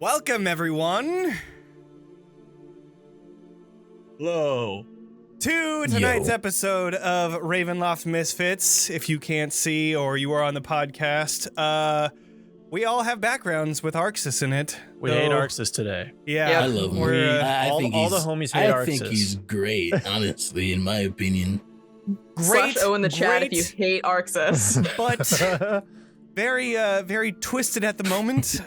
Welcome, everyone, Hello. to tonight's episode of Ravenloft Misfits. If you can't see or you are on the podcast, we all have backgrounds with Arxes in it. We hate Arxes today. Yeah, I love him. All the homies hate Arxes. I think he's great, honestly, in my opinion. great. /O in the chat great, if you hate Arxes. but very twisted at the moment.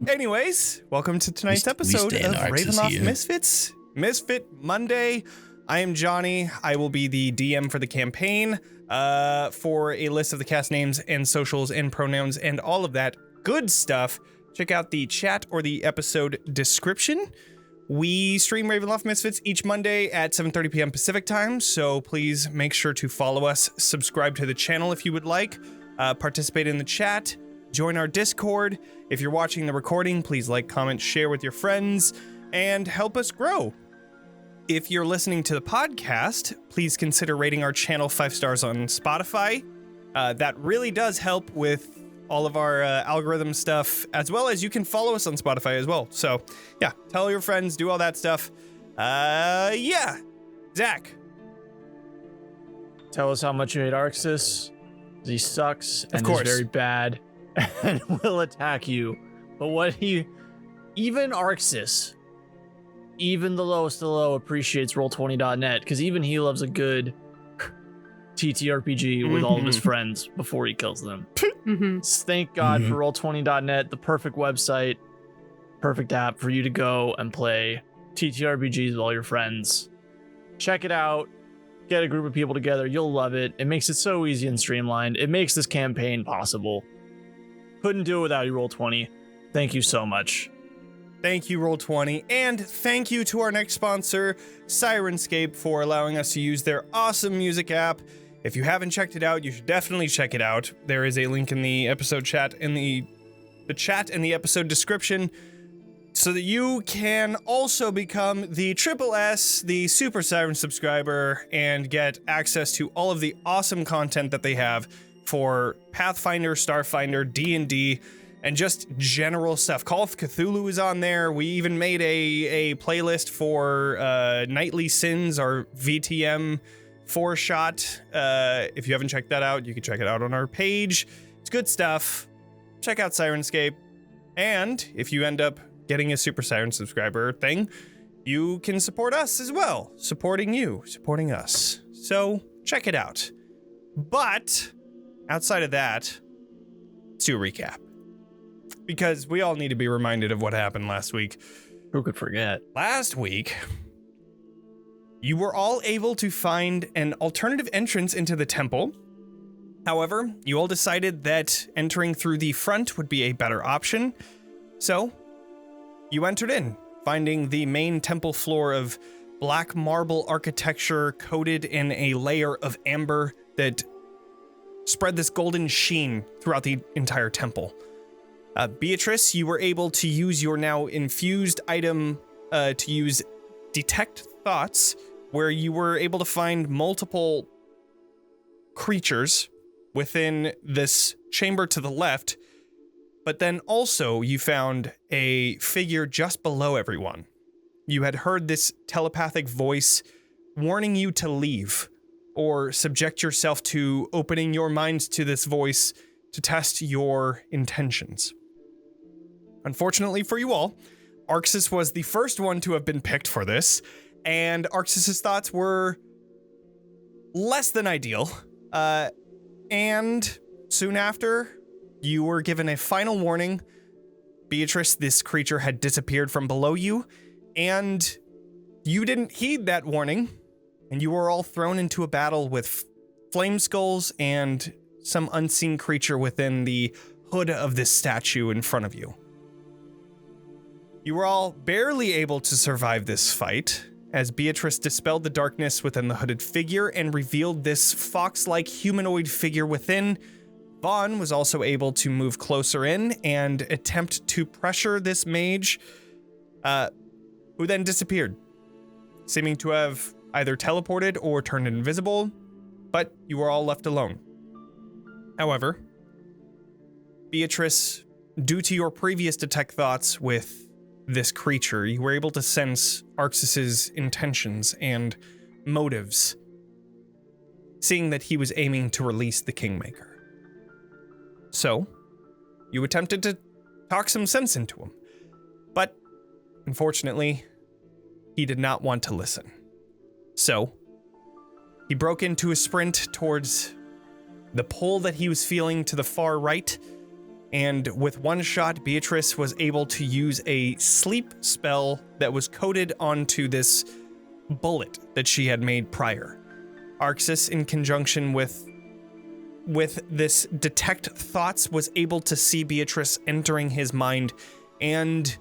Anyways, welcome to tonight's episode of Ravenloft Misfits. Misfit Monday. I am Jonny. I will be the DM for the campaign. For a list of the cast names and socials and pronouns and all of that good stuff, check out the chat or the episode description. We stream Ravenloft Misfits each Monday at 7:30 p.m. Pacific time, so please make sure to follow us, subscribe to the channel if you would like, participate in the chat, join our Discord. If you're watching the recording, please like, comment, share with your friends, and help us grow. If you're listening to the podcast, please consider rating our channel 5 stars on Spotify. That really does help with all of our algorithm stuff, as well as you can follow us on Spotify as well. So, yeah, tell your friends, do all that stuff. Yeah. Zack. Tell us how much you hate Arxes. He sucks and is very bad and will attack you. But even Arxes, even the lowest of the low, appreciates Roll20.net, because even he loves a good TTRPG with all of his friends before he kills them. Thank God for Roll20.net, the perfect website, perfect app for you to go and play TTRPGs with all your friends. Check it out. Get a group of people together. You'll love it. It makes it so easy and streamlined. It makes this campaign possible. Couldn't do it without you, Roll20. Thank you so much. Thank you, Roll20, and thank you to our next sponsor, Syrinscape, for allowing us to use their awesome music app. If you haven't checked it out, you should definitely check it out. There is a link in the episode chat, in the chat and the episode description, so that you can also become the S, the Super Siren subscriber, and get access to all of the awesome content that they have for Pathfinder, Starfinder, D&D, and just general stuff. Call of Cthulhu is on there. We even made a playlist for Nightly Sins, our VTM 4-shot. If you haven't checked that out, you can check it out on our page. It's good stuff. Check out Syrinscape. And if you end up getting a Super Siren subscriber thing, you can support us as well. Supporting you, supporting us. So check it out. But outside of that, let's do a recap, because we all need to be reminded of what happened last week. Who could forget? Last week, you were all able to find an alternative entrance into the temple. However, you all decided that entering through the front would be a better option. So, you entered in, finding the main temple floor of black marble architecture coated in a layer of amber that spread this golden sheen throughout the entire temple. Beatrice, you were able to use your now infused item to use Detect Thoughts, where you were able to find multiple creatures within this chamber to the left, but then also you found a figure just below everyone. You had heard this telepathic voice warning you to leave or subject yourself to opening your mind to this voice to test your intentions. Unfortunately for you all, Arxes was the first one to have been picked for this, and Arxes' thoughts were less than ideal. And soon after, you were given a final warning. Beatrice, this creature had disappeared from below you, and you didn't heed that warning, and you were all thrown into a battle with flame skulls and some unseen creature within the hood of this statue in front of you. You were all barely able to survive this fight, as Beatrice dispelled the darkness within the hooded figure and revealed this fox-like humanoid figure within. Vaughn was also able to move closer in and attempt to pressure this mage, who then disappeared, seeming to have either teleported or turned invisible, but you were all left alone. However, Beatrice due to your previous detect thoughts with this creature, you were able to sense Arxes' intentions and motives, seeing that he was aiming to release the Kingmaker. So, you attempted to talk some sense into him, but unfortunately, he did not want to listen. So, he broke into a sprint towards the pull that he was feeling to the far right, and with one shot, Beatrice was able to use a sleep spell that was coded onto this bullet that she had made prior. Arxes, in conjunction with this detect thoughts, was able to see Beatrice entering his mind, and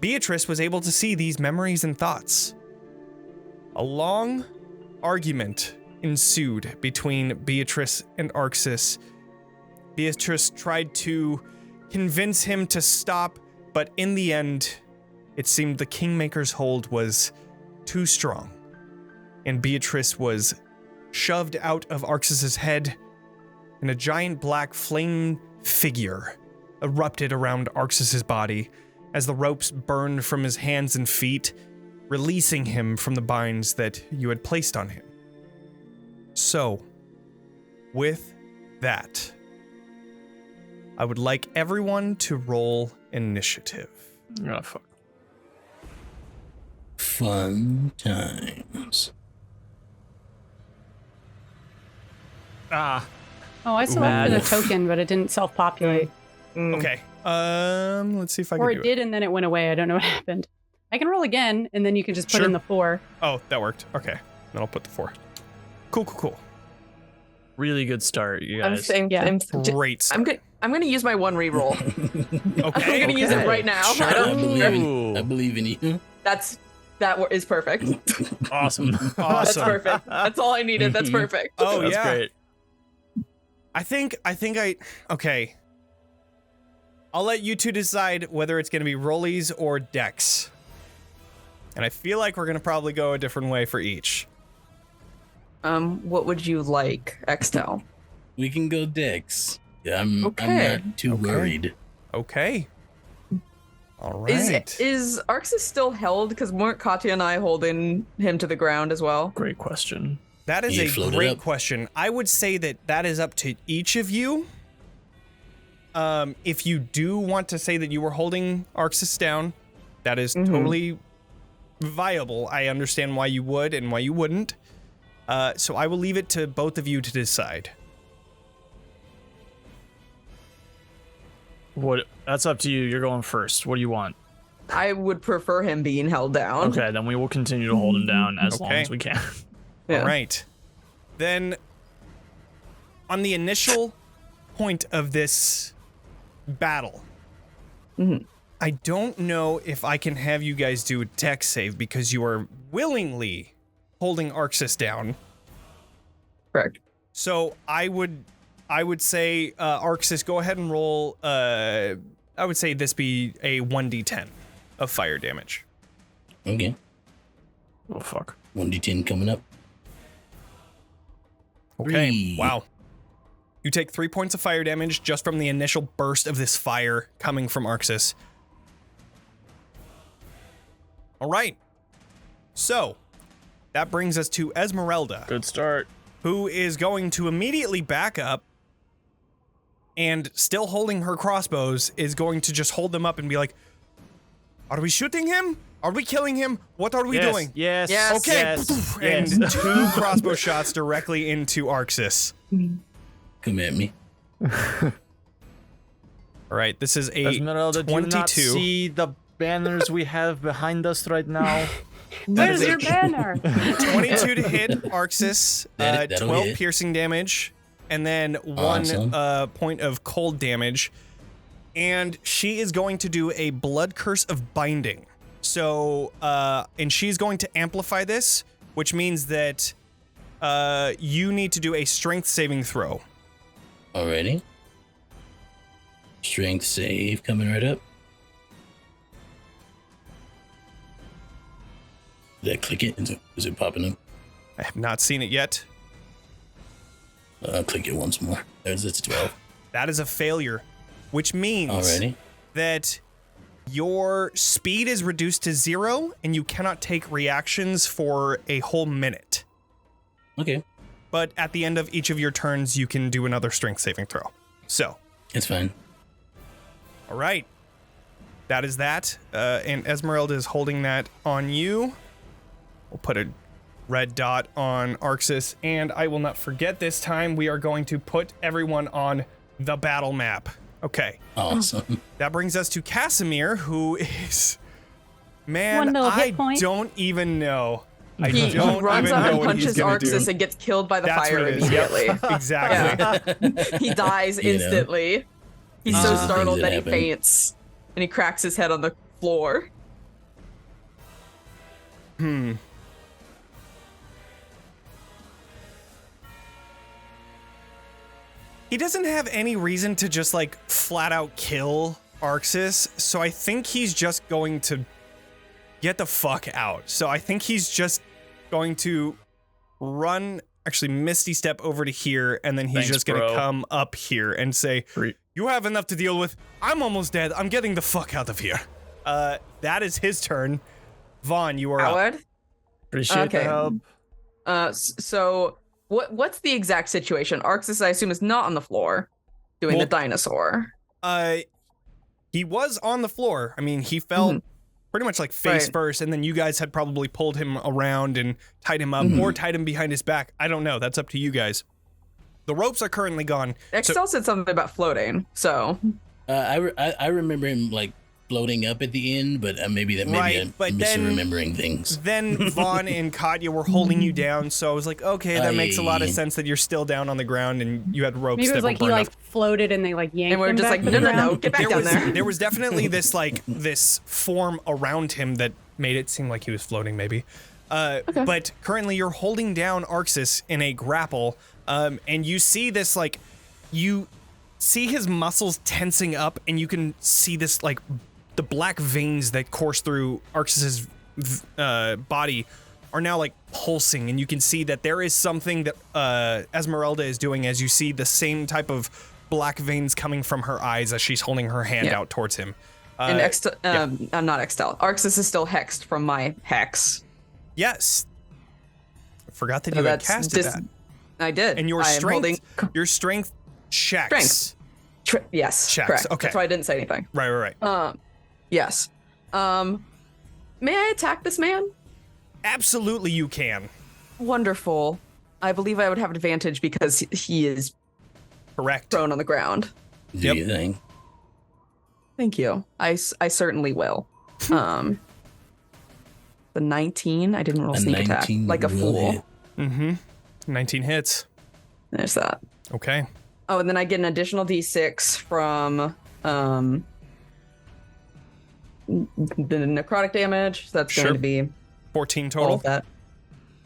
Beatrice was able to see these memories and thoughts. A long argument ensued between Beatrice and Arxes. Beatrice tried to convince him to stop, but in the end, it seemed the Kingmaker's hold was too strong, and Beatrice was shoved out of Arxes' head, and a giant black flame figure erupted around Arxes' body as the ropes burned from his hands and feet, releasing him from the binds that you had placed on him. So, with that, I would like everyone to roll initiative. Oh, fuck. Fun times. Ah. Oh, I selected a token, but it didn't self-populate. Okay. Let's see if I can Or do it did, and then it went away. I don't know what happened. I can roll again, and then you can just put Sure. in the 4. Oh, that worked. Okay. Then I'll put the 4. Cool. Really good start, you I'm guys. saying, Yeah. Great start. I'm gonna use my one reroll. Okay. I'm gonna use it right now. Sure. I don't Ooh. I believe in you. That is perfect. Awesome. That's Awesome. perfect. That's all I needed. That's perfect. Oh, That's yeah. great. Okay. I'll let you two decide whether it's going to be rollies or decks. And I feel like we're going to probably go a different way for each. What would you like, Extell? We can go Dex. I'm Okay. not too worried. Okay. All right. Is Arxes still held? Because weren't Katya and I holding him to the ground as well? Great question. That is You a floated great up. question. I would say that is up to each of you. If you do want to say that you were holding Arxes down, that is totally viable. I understand why you would and why you wouldn't. So I will leave it to both of you to decide. What? That's up to you. You're going first. What do you want? I would prefer him being held down. Okay, then we will continue to hold him down as long Okay. as we can. Yeah. All right. Then, on the initial point of this battle, I don't know if I can have you guys do a dex save because you are willingly holding Arxes down. Correct. So I would say, Arxes, go ahead and roll. I would say this be a 1d10 of fire damage. Okay. Oh, fuck. 1d10 coming up. Okay. 3. Wow. You take 3 points of fire damage just from the initial burst of this fire coming from Arxes. All right. So, that brings us to Esmeralda, Good start. who is going to immediately back up and, still holding her crossbows, is going to just hold them up and be like, are we shooting him? Are we killing him? What are we doing? Yes. Yes. Okay. Yes. And yes. 2 crossbow shots directly into Arxes. Come at me. All right, this is a Esmeralda, do you not 22. see the banners we have behind us right now? Where's your banner? 22 to hit Arxes, That'll 12 hit. piercing damage, and then 1 Awesome. point of cold damage. And she is going to do a blood curse of binding. So, and she's going to amplify this, which means that you need to do a strength saving throw. Alrighty. Strength save coming right up. Did I click it? Is it popping up? I have not seen it yet. I'll click it once more. There's it's 12. That is a failure. which means Alrighty. that your speed is reduced to 0 and you cannot take reactions for a whole minute. Okay. But at the end of each of your turns, you can do another strength saving throw. So, It's fine. all right. That is that. And Esmeralda is holding that on you. We'll put a red dot on Arxes, and I will not forget this time, we are going to put everyone on the battle map. Okay. Awesome. That brings us to Casimir, who is... One Man, little hit I point. don't even know. I He don't runs even out know and what he's punches gonna do. Arxes and gets killed by the That's fire what it is. Yep. immediately. Exactly. He dies You know. instantly. He's These so are the things startled that that he happen. faints. And he cracks his head on the floor. He doesn't have any reason to just, like, flat out kill Arxes, so I think he's just going to get the fuck out. So I think he's just going to run, actually Misty Step over to here, and then he's Thanks, just going to bro. come up here and say, you have enough to deal with. I'm almost dead. I'm getting the fuck out of here. That is his turn. Vaughn, you are up. Howard? Appreciate the Okay. help. So what's the exact situation? Arxes, I assume, is not on the floor doing Well- the dinosaur. He was on the floor. I mean, he fell pretty much like face Right. first, and then you guys had probably pulled him around and tied him up or tied him behind his back. I don't know. That's up to you guys. The ropes are currently gone. Extell said something about floating, so I remember him like floating up at the end, but maybe Right, I'm but then- misremembering things. Then Vaughn and Katya were holding you down, so I was like, okay, that makes a lot of Aye. sense that you're still down on the ground and you had ropes Maybe it that was were like he burned like up. floated and they like yanked and we're him just back like, to no, the no, no, ground. get back There down was, there. there was definitely this like this form around him that made it seem like he was floating, maybe. But currently you're holding down Arxes in a grapple, and you see this like, you see his muscles tensing up, and you can see this like the black veins that course through Arxes's body are now like pulsing, and you can see that there is something that Esmeralda is doing as you see the same type of black veins coming from her eyes as she's holding her hand out towards him. And not Extell. Arxes is still hexed from my hex. Yes. I forgot that So you had that's casted just- that. I did. And your I am strength, holding your strength checks. Strength. Yes, Checks, correct. okay. That's why I didn't say anything. Right. Yes. May I attack this man? Absolutely you can. Wonderful. I believe I would have advantage because he is Correct. prone on the ground. Do Yep. you think? Thank you. I certainly will. The 19, I didn't roll A sneak attack 19 like a will fool. hit. 19 hits. There's that. Okay. Oh, and then I get an additional d6 from the necrotic damage. So that's Sure. going to be 14 all total. of that.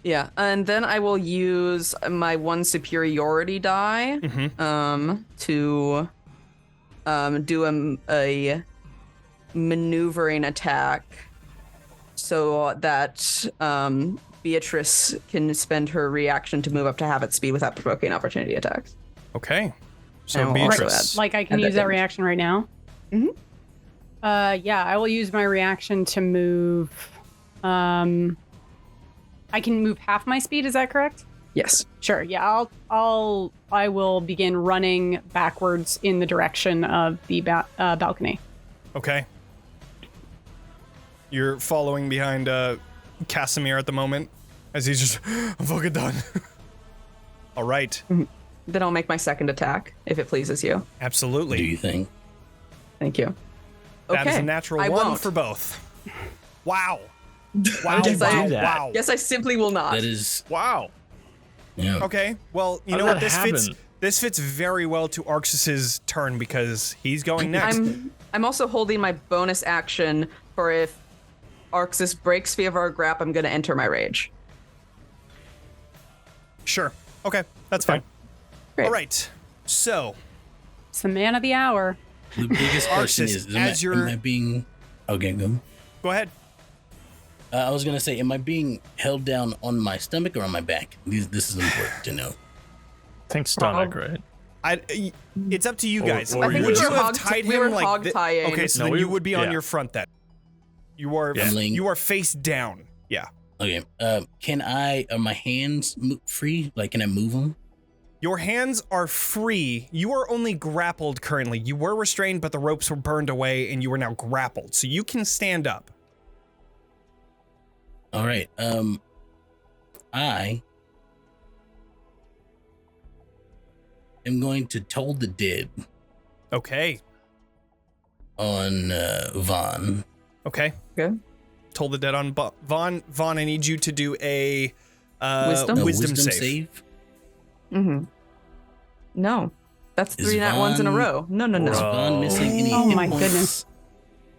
Yeah, and then I will use my one superiority die to do a maneuvering attack so that Beatrice can spend her reaction to move up to habit speed without provoking opportunity attacks. Okay. So And we'll also Beatrice. Like I can Add that use that damage. reaction right now. Yeah, I will use my reaction to move. I can move half my speed. Is that correct? Yes. Sure. Yeah, I will begin running backwards in the direction of the balcony. Okay. You're following behind Casimir at the moment as he's just, I'm fucking done. All right. Then I'll make my second attack if it pleases you. Absolutely. Do you think? Thank you. That is Okay, a natural I one won't. for both. Wow. Wow, Yes, I wow, do that. wow. Yes, I simply will not. That is. Wow. Yeah. Okay, well, you How know did what? that This fits very well to Arxes' turn because he's going next. I'm also holding my bonus action for if Arxes breaks free of our grab, I'm going to enter my rage. Sure. Okay, that's fine. Great. All right. So, It's the man of the hour. The biggest question Arxes, is: as am I being? Okay, go. go ahead. I was gonna say, am I being held down on my stomach or on my back? This is important to know. Think stomach, right? It's up to you guys. Or I think would we you were have tied we him were like hog tying. Okay, so No, then we- you would be on yeah. your front then. You are you are face down. Yeah. Okay. Are my hands free? Like, can I move them? Your hands are free. You are only grappled currently. You were restrained, but the ropes were burned away, and you are now grappled. So you can stand up. All right. I am going to toll the dead Okay. on Vaughn. Okay. Okay. Told the dead on Vaughn. Vaughn, I need you to do a Wisdom? A wisdom save. Mm-hmm. No. That's Is 3 nat ones in a Vaughn- row. No. Is Vaughn missing any Oh hit my points?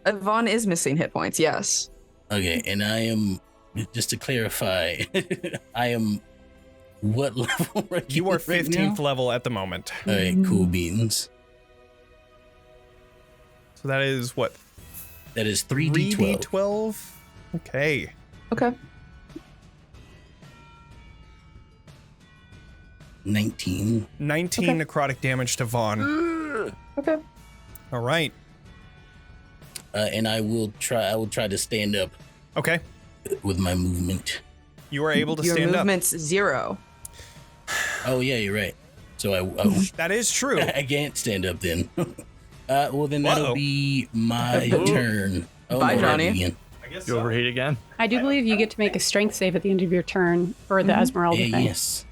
goodness. Vaughn is missing hit points, yes. Okay, and I am, just to clarify, I am what level right You are right 15th now? level at the moment. All right, cool beans. So that is what? That is 3d12. 3d12? Okay. Okay. 19. 19 necrotic damage to Vaughn. Okay. All right. And I will try to stand up Okay. with my movement. You are able to Your stand up. movement's 0. Oh yeah, you're right. So I That is true. I can't stand up then. Well then that'll Uh-oh. be my turn. Oh, Bye, no, Johnny. again. I guess You overheat again? I do believe you get to make a strength save at the end of your turn for the Esmeralda thing. Yes.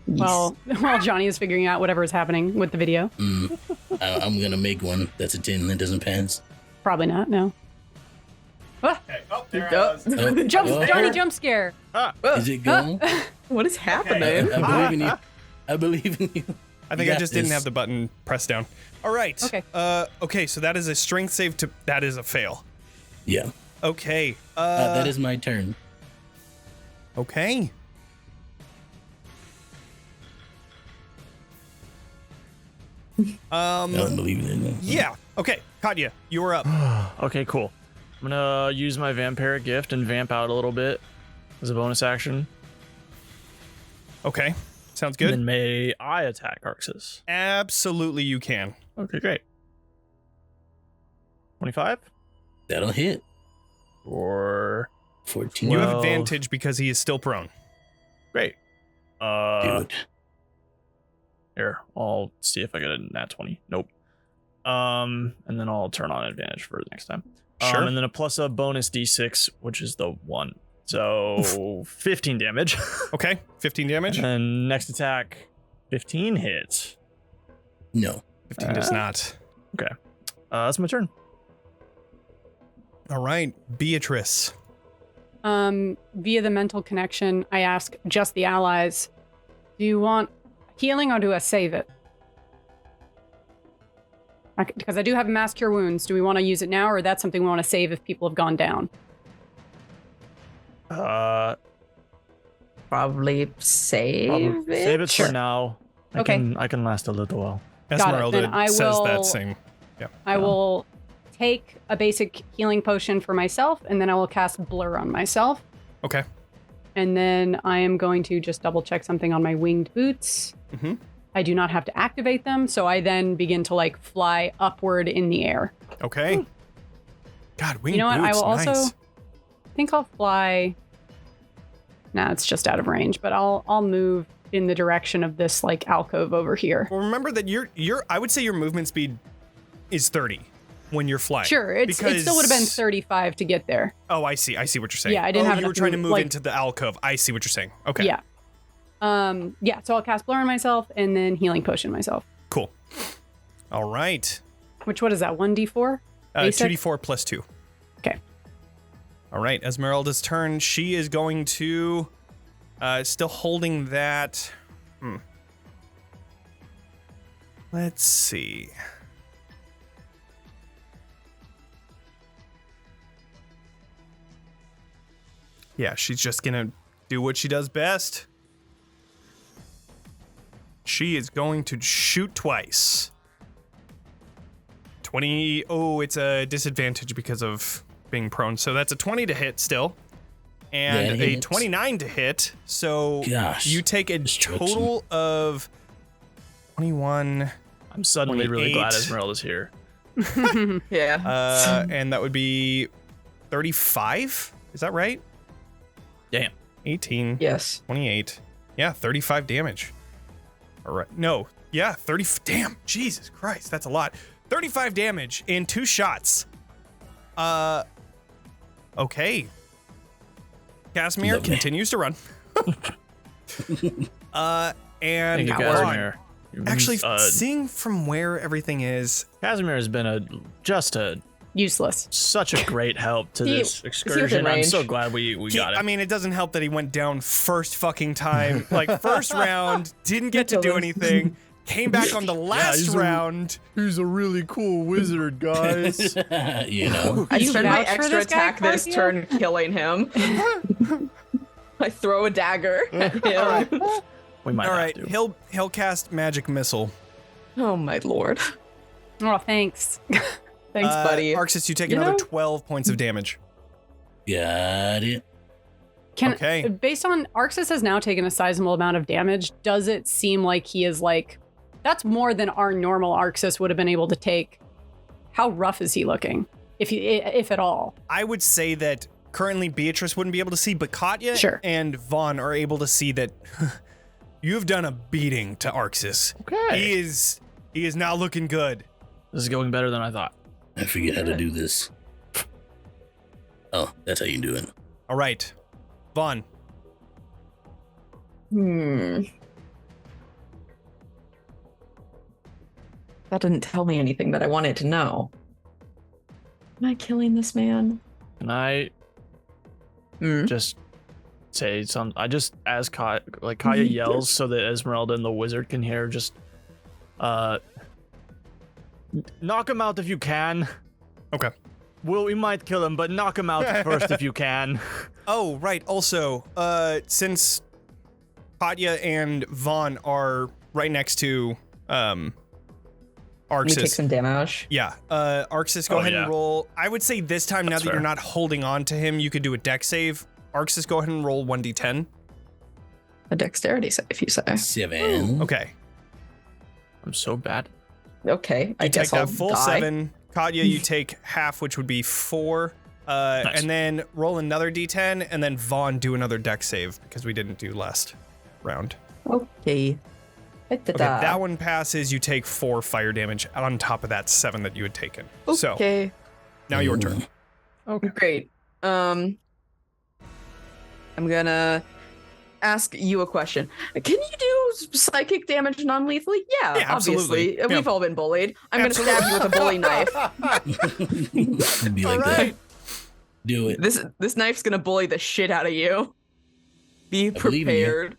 Well, while Johnny is figuring out whatever is happening with the video. I'm gonna make one. That's a 10 that doesn't pass. Probably not, no. Ah, Okay. Oh, there Oh. I was. Oh, Johnny jump scare. Is it going? What is happening? I believe in you. I believe in you. I think You I got just didn't this. have the button pressed down. All right. Okay. Okay, so that is a strength save to that is a fail. Yeah. Okay. That is my turn. Okay. I don't believe in it. Yeah. Okay. Katya, you are up. Okay, cool. I'm gonna use my vampiric gift and vamp out a little bit as a bonus action. Okay. Sounds And good. then may I attack Arxes? Absolutely you can. Okay, great. 25? That'll hit. Or 14. You have Well- advantage because he is still prone. great. Dude. Here, I'll see if I get a nat 20. Nope. And then I'll turn on advantage for next time. Sure. And then a plus a bonus d6, which is the 1. So 15 damage. Okay. 15 damage. And next attack, 15 hits. No. 15 does not. Okay. That's my turn. All right. Beatrice. Via the mental connection, I ask just the allies, do you want healing or do I save it? Because I do have mass cure wounds. Do we want to use it now or that's something we want to save if people have gone down? Probably save it. Save it Sure. for now. Okay. I can last a little while. Got it. Esmeralda Then I says will- that same. Yeah. I will take a basic healing potion for myself and then I will cast Blur on myself. Okay. And then I am going to just double check something on my winged boots. Mm-hmm. I do not have to activate them, so I then begin to like fly upward in the air. Okay. God, winged You know what? I boots, will nice. also think I'll fly. Nah, it's just out of range, but I'll move in the direction of this like alcove over here. Well, remember that your I would say your movement speed is 30 when you're flying. Sure, it still would have been 35 to get there. Oh, I see. I see what you're saying. Yeah, I didn't oh, have you were enough trying to move like- into the alcove. I see what you're saying. Okay. Yeah. Yeah, so I'll cast Blur on myself and then healing potion myself. Cool. All right. Which, what is that, 1d4? Basic? 2d4 plus 2. Okay. All right. Esmeralda's turn. She is going to still holding that. Let's see. Yeah, she's just gonna do what she does best. She is going to shoot twice. 20. Oh, it's a disadvantage because of being prone. So that's a 20 to hit still. And That a hits. 29 to hit. So Gosh, you take a destruction. total of 21. I'm suddenly really 28. glad Esmeralda's here. Yeah. And that would be 35. Is that right? Damn. 18. Yes. 28. Yeah, 35 damage. All right. No. Yeah, 30. Damn. Jesus Christ. That's a lot. 35 damage in 2 shots. Okay. Casimir Lovely. continues to run. And Thank you, Vaughn. Casimir. Actually, seeing from where everything is, Casimir has been Useless. such a great help to He- this is he excursion. within I'm range? so glad we got him. I mean, it doesn't help that he went down first fucking time. Like, first round, didn't get to Kill do him. anything. Came back on the last he's a- round. He's a really cool wizard, guys. You know. I You spend my vouch for extra this guy, attack this Katya? turn killing him. I throw a dagger at him. We might All have right, to. he'll cast magic missile. Oh my lord. Oh, thanks. Thanks, buddy. Arxes, you take You another know- 12 points of damage. Got it. Okay. Based on Arxes has now taken a sizable amount of damage, does it seem like he is like, that's more than our normal Arxes would have been able to take? How rough is he looking, if at all? I would say that currently Beatrice wouldn't be able to see, but Katya Sure. and Vaughn are able to see that you've done a beating to Arxes. Okay. He is now looking good. This is going better than I thought. I forget how to do this. Oh, that's how you do it. All right, Vaughn. That didn't tell me anything that I wanted to know. Am I killing this man? Can I just say some? I just as Kaya yells so that Esmeralda and the wizard can hear. Just knock him out if you can. Okay. Well, we might kill him, but knock him out first if you can. Oh, right. Also, since Katya and Vaughn are right next to Let me take Arxes. some damage. Yeah. Arxes, go Oh, ahead and yeah. roll. I would say this time, now That's that you're fair. not holding on to him, you could do a deck save. Arxes, go ahead and roll 1d10. A dexterity save, if you say. 7. Okay. I'm so bad. Okay, I You guess take I'll that full die. 7. Katya, you take half, which would be 4. Nice. And then roll another d10, and then Vaughn, do another deck save, because we didn't do last round. Okay. Okay, that one passes. You take 4 fire damage on top of that 7 that you had taken. So Okay. now your turn. Great. I'm gonna ask you a question. Can you do psychic damage non-lethally? Yeah, Yeah, absolutely. obviously. We've all been bullied. I'm gonna stab you with a bully knife. It'd be like that. Do it. This knife's gonna bully the shit out of you. Be believe in you. prepared.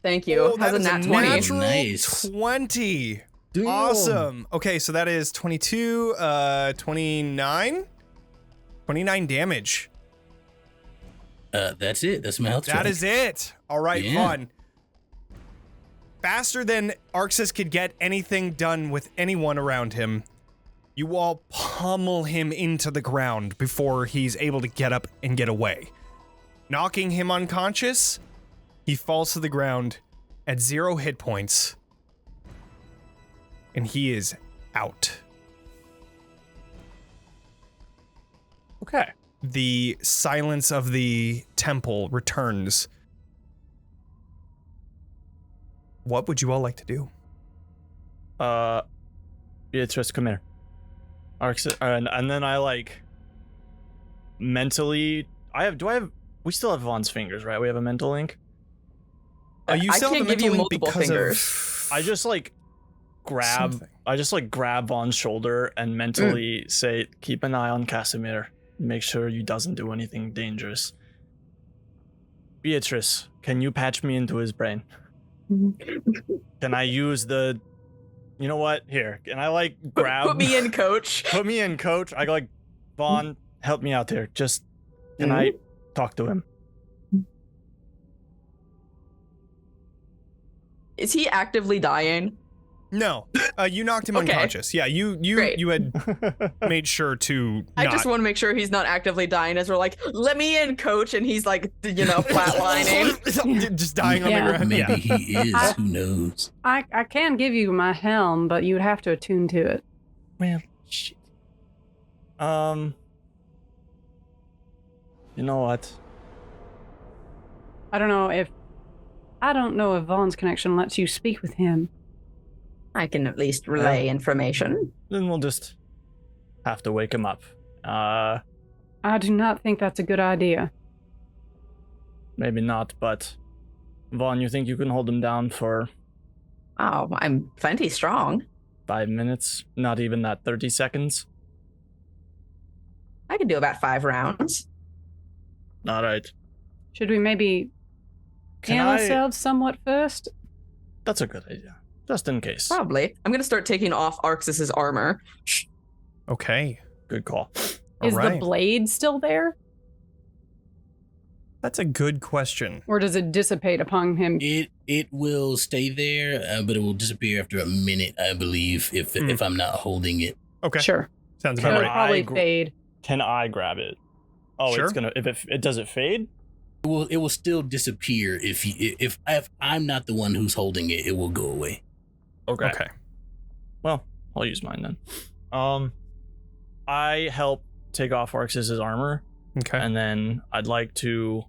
Thank you. Oh, Has that a is nat 20. natural Nice. 20. Awesome. Okay, so that is 22, 29? 29 damage. That's it. That's my health That check. is it. All right, Yeah. Vaughn. Faster than Arxes could get anything done with anyone around him, you all pummel him into the ground before he's able to get up and get away. Knocking him unconscious, he falls to the ground at 0 hit points, and he is out. Okay. The silence of the temple returns. What would you all like to do? Beatrice, come here. Arxes, and then I like mentally. We still have Vaughn's fingers, right? We have a mental link. You I still have can't the give you mental link multiple because fingers. of I just like grab. something. I just like grab Vaughn's shoulder and mentally say, "Keep an eye on Casimir. Make sure he doesn't do anything dangerous." Beatrice, can you patch me into his brain? Can I use the? You know what? Here, can I like grab? Put me in, coach. Put me in, coach. I go like, Vaughn, help me out here. Just can I talk to him? Is he actively dying? No, you knocked him Okay. unconscious. Yeah, you had made sure to. I just want to make sure he's not actively dying as we're like, let me in, coach, and he's like, flatlining. just dying on the ground. Maybe Yeah. he is. Who knows? I can give you my helm, but you would have to attune to it. Well, shit. You know what? I don't know if Vaughn's connection lets you speak with him. I can at least relay information. Then we'll just have to wake him up. I do not think that's a good idea. Maybe not, but Vaughn, you think you can hold him down for Oh, I'm plenty strong. 5 minutes? Not even that 30 seconds? I can do about 5 rounds. All right. Should we maybe heal ourselves somewhat first? That's a good idea. Just in case. Probably. I'm gonna start taking off Arxes' armor. Okay. Good call. Is All right. the blade still there? That's a good question. Or does it dissipate upon him? It will stay there, but it will disappear after a minute, I believe, if I'm not holding it. Okay. Sure. Sounds So about it'll right. probably I fade. Can I grab it? Oh, Sure. it's gonna. If it does it fade? It will still disappear if I'm not the one who's holding it. It will go away. Okay. Well, I'll use mine then. I help take off Arxes' armor, Okay. and then I'd like to,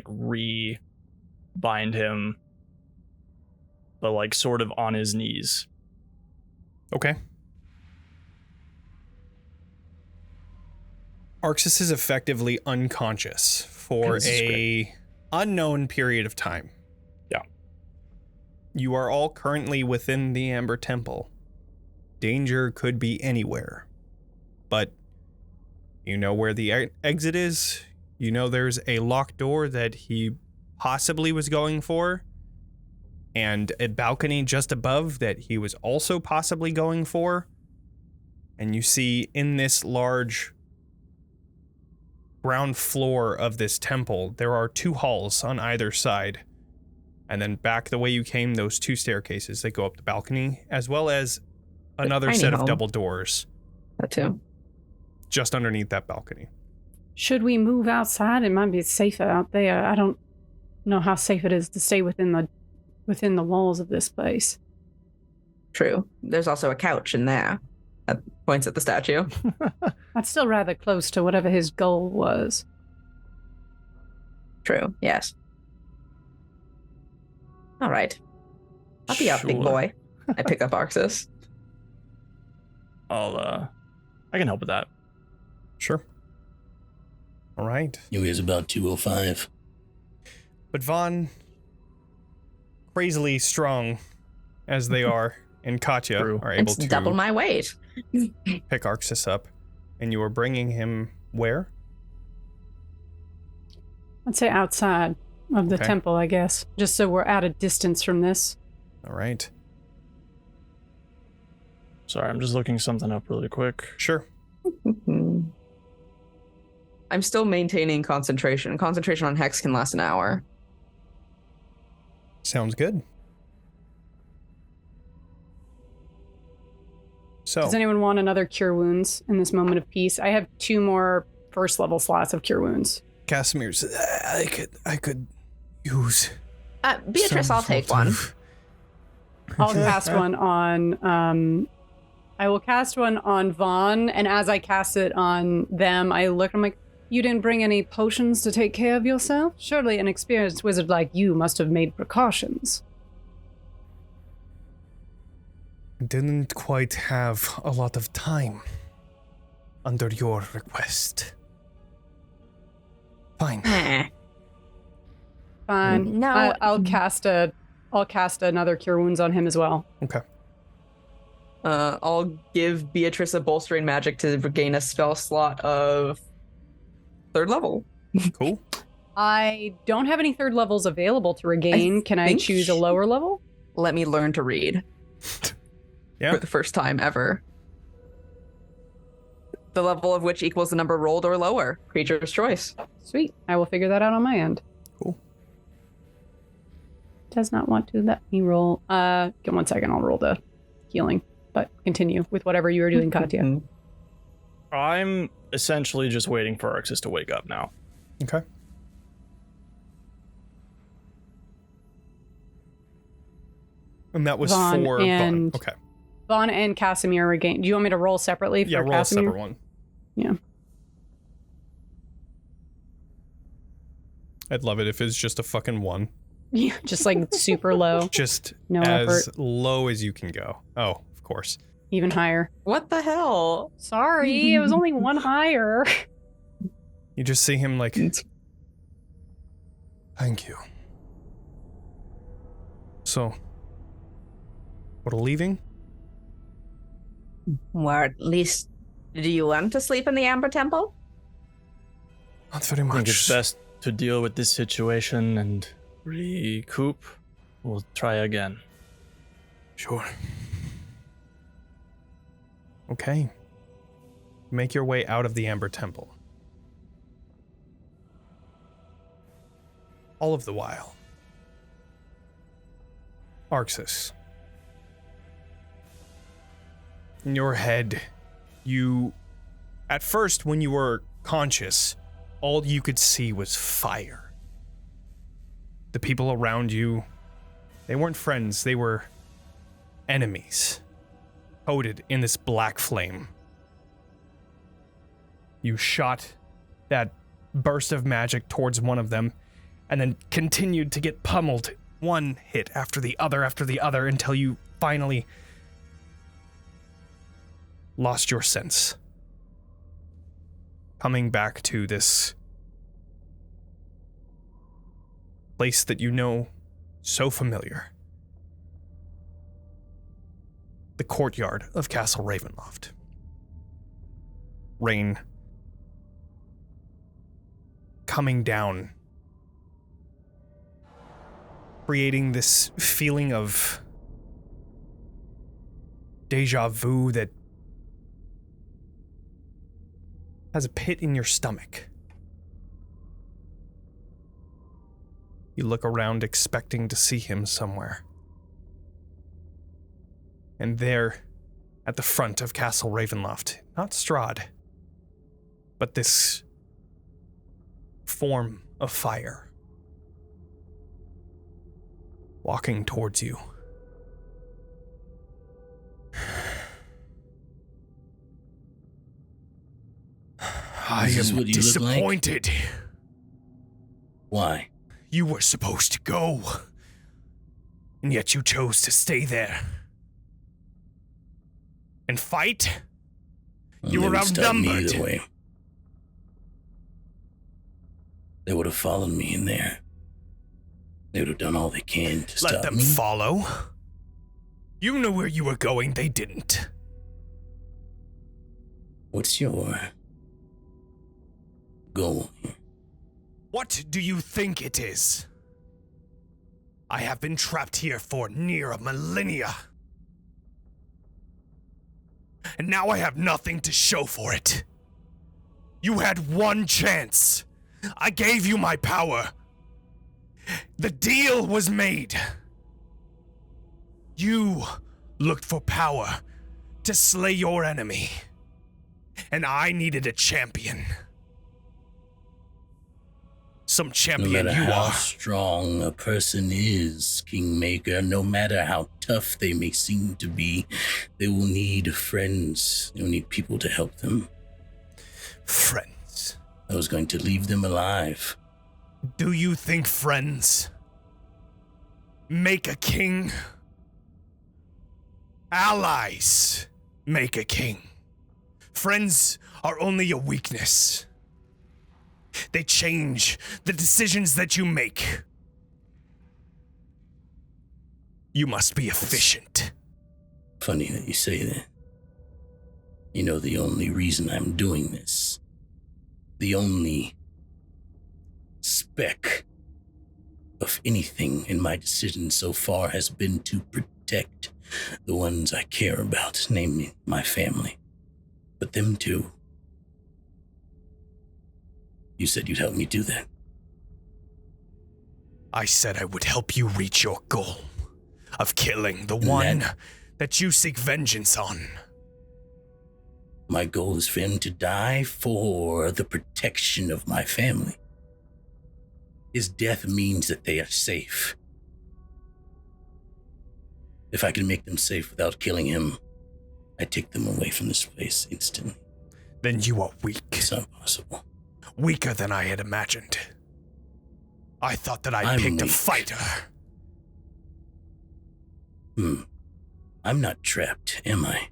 re-bind him, but like sort of on his knees. Okay. Arxes is effectively unconscious for This is a unknown period of time. Yeah. You are all currently within the Amber Temple. Danger could be anywhere. But you know where the exit is. You know there's a locked door that he possibly was going for, and a balcony just above that he was also possibly going for. And you see in this large ground floor of this temple, there are 2 halls on either side. And then back the way you came, those 2 staircases that go up the balcony, as well as another tiny set of hall. double doors That too. just underneath that balcony. Should we move outside? It might be safer out there. I don't know how safe it is to stay within the walls of this place. True. There's also a couch in there. That points at the statue. That's still rather close to whatever his goal was. True. Yes. All right. I'll be up, big Sure. boy. I pick up Arxes. I can help with that. Sure. All right. It was about 2:05. But Vaughn, crazily strong as they are, and Katya True. are able It's to double my weight. pick Arxes up, and you are bringing him where? I'd say outside of the Okay. temple, I guess. Just so we're at a distance from this. All right. Sorry, I'm just looking something up really quick. Sure. I'm still maintaining concentration. Concentration on Hex can last an hour. Sounds good. So, Does anyone want another Cure Wounds in this moment of peace? I have 2 more first level slots of Cure Wounds. Casimir says, I could use Beatrice, some I'll take sort one. of- I'll cast one on I will cast one on Vaughn, and as I cast it on them, I look, I'm like, you didn't bring any potions to take care of yourself? Surely an experienced wizard like you must have made precautions. Didn't quite have a lot of time under your request. Fine. Fine. No. I'll cast another Cure Wounds on him as well. Okay. I'll give Beatrice a bolstering magic to regain a spell slot of 3rd level. Cool. I don't have any 3rd levels available to regain. Can I think choose a lower level? Let me learn to read Yeah. for the first time ever. The level of which equals the number rolled or lower. Creature's choice. Sweet. I will figure that out on my end. Cool. does not want to let me roll. Give 1 second, I'll roll the healing. But continue with whatever you were doing, Katya. I'm essentially just waiting for Arxes to wake up now. Okay. And that was Vaughn for and- Vaughn. Okay. Vaughn and Casimir regain. Do you want me to roll separately for Yeah, roll Casimir? a separate one. Yeah. I'd love it if it's just a fucking 1. Yeah, just like super low. Just No as effort. low as you can go. Oh, of course. Even higher. What the hell? Sorry, it was only 1 higher. You just see him like, thank you. So, we're leaving? Or at least, do you want to sleep in the Amber Temple? Not very I much. think it's best to deal with this situation and recoup. We'll try again. Sure. Okay. Make your way out of the Amber Temple. All of the while, Arxes, in your head, at first when you were conscious, all you could see was fire. The people around you, they weren't friends, they were enemies, coated in this black flame. You shot that burst of magic towards one of them, and then continued to get pummeled, one hit after the other until you finally lost your sense. Coming back to this place that you know so familiar. The courtyard of Castle Ravenloft. Rain coming down, creating this feeling of deja vu that has a pit in your stomach. You look around expecting to see him somewhere. And there, at the front of Castle Ravenloft, not Strahd, but this form of fire, walking towards you. I This is am what you look like? disappointed. Why? You were supposed to go, and yet you chose to stay there and fight. Well, You they were would stop me outnumbered. either way. They would have followed me in there. They would have done all they can to Let stop them me. follow. You knew where you were going, they didn't. What's your goal? What do you think it is? I have been trapped here for near a millennia. And now I have nothing to show for it. You had one chance. I gave you my power. The deal was made. You looked for power to slay your enemy. And I needed a champion. Some No champion matter you how are. strong a person is, Kingmaker, no matter how tough they may seem to be, they will need friends. They will need people to help them. Friends. I was going to leave them alive. Do you think friends make a king? Allies make a king. Friends are only a weakness. They change the decisions that you make. You must be efficient. Funny that you say that. You know, the only reason I'm doing this, the only speck of anything in my decision so far has been to protect the ones I care about, namely my family. But them too. You said you'd help me do that. I said I would help you reach your goal of killing the one that you seek vengeance on. My goal is for him to die for the protection of my family. His death means that they are safe. If I can make them safe without killing him, I take them away from this place instantly. Then you are weak. It's not possible. Weaker than I had imagined. I thought that I picked a fighter. I'm not trapped, am I?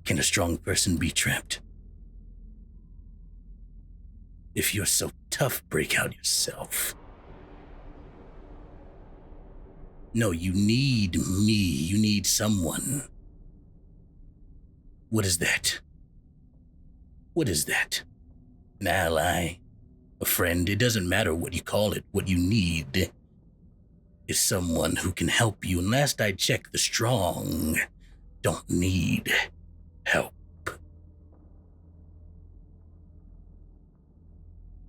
Can a strong person be trapped? If you're so tough, break out yourself. No, you need me. You need someone. What is that? What is that? An ally? A friend? It doesn't matter what you call it. What you need is someone who can help you. And last I checked, the strong don't need help.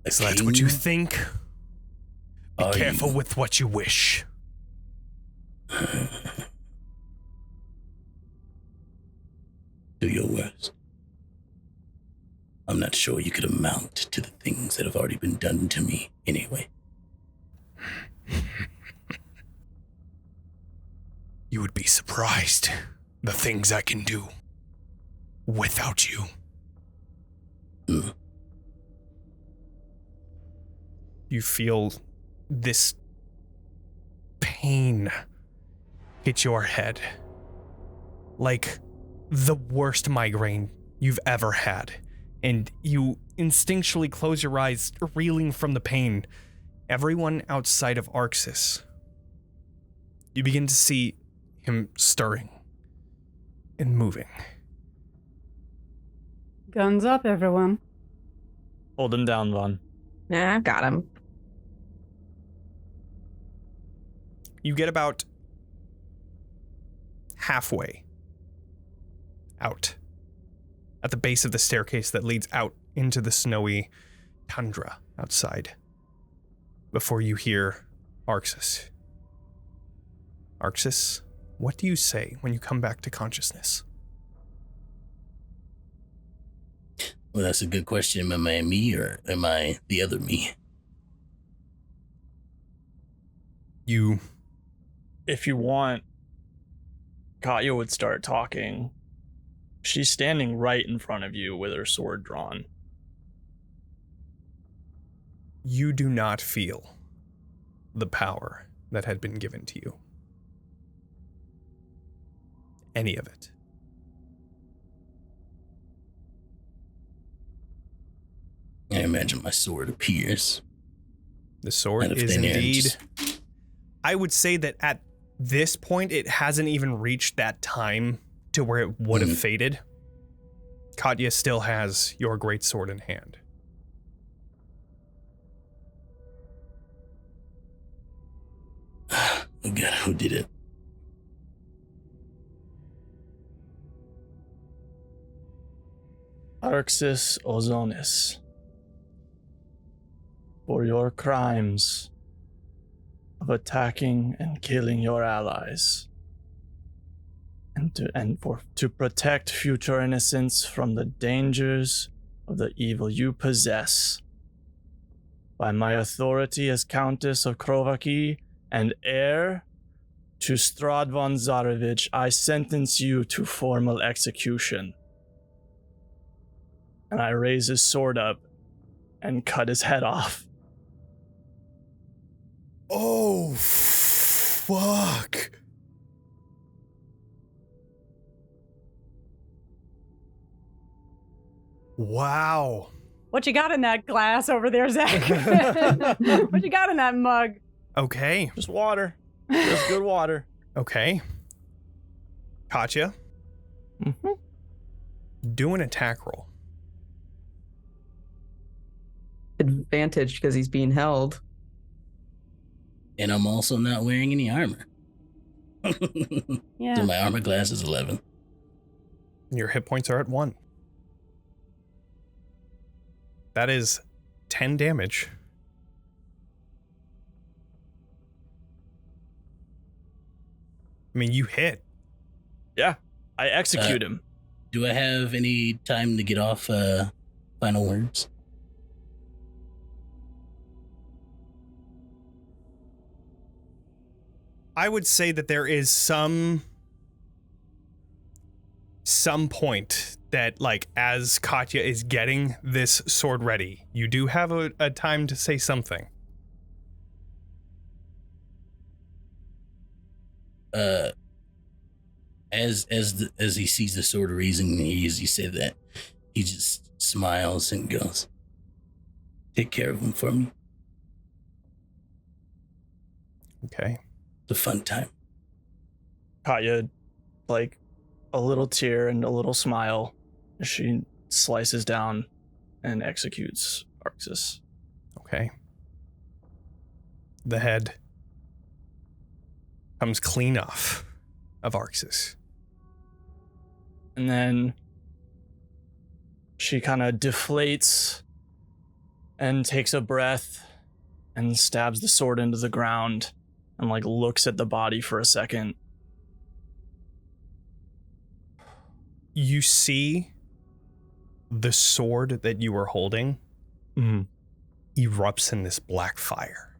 So that's what you think? Be careful with what you wish. Do your worst. I'm not sure you could amount to the things that have already been done to me anyway. You would be surprised the things I can do without you. You feel this pain hit your head like the worst migraine you've ever had, and you instinctually close your eyes, reeling from the pain. Everyone outside of Arxes, you begin to see him stirring and moving. Guns up, everyone. Hold him down, Vaughn. Nah, I've got him. You get about halfway out at the base of the staircase that leads out into the snowy tundra outside before you hear Arxes. Arxes, what do you say when you come back to consciousness? Well, that's a good question. Am I me or am I the other me? You... If you want, Katya would start talking. She's standing right in front of you with her sword drawn. You do not feel the power that had been given to you. Any of it. I imagine my sword appears. The sword is indeed... I would say that at this point, it hasn't even reached that time to where it would have faded. Katya still has your great sword in hand. Oh God, who did it? Arxes Ozonis, for your crimes of attacking and killing your allies, and to protect future innocents from the dangers of the evil you possess. By my authority as Countess of Krovaki and heir to Strad von Zarevich, I sentence you to formal execution. And I raise his sword up and cut his head off. Oh, fuck. Wow. What you got in that glass over there, Zack? What you got in that mug? Okay. Just water. Just good water. Okay. Katya. Do an attack roll. Advantage because he's being held. And I'm also not wearing any armor. Yeah. So my armor class is 11. Your hit points are at 1. That is 10 damage I mean, you hit. Yeah, I execute him. Do I have any time to get off final words? I would say that there is some point that, like, as Katya is getting this sword ready, you do have a time to say something. As he sees the sword raising, as you say that, he just smiles and goes, "Take care of him for me. Okay. It's a fun time." Katya, like, a little tear and a little smile as she slices down and executes Arxes. Okay. The head comes clean off of Arxes. And then she kind of deflates and takes a breath and stabs the sword into the ground and, like, looks at the body for a second. You see the sword that you were holding erupts in this black fire.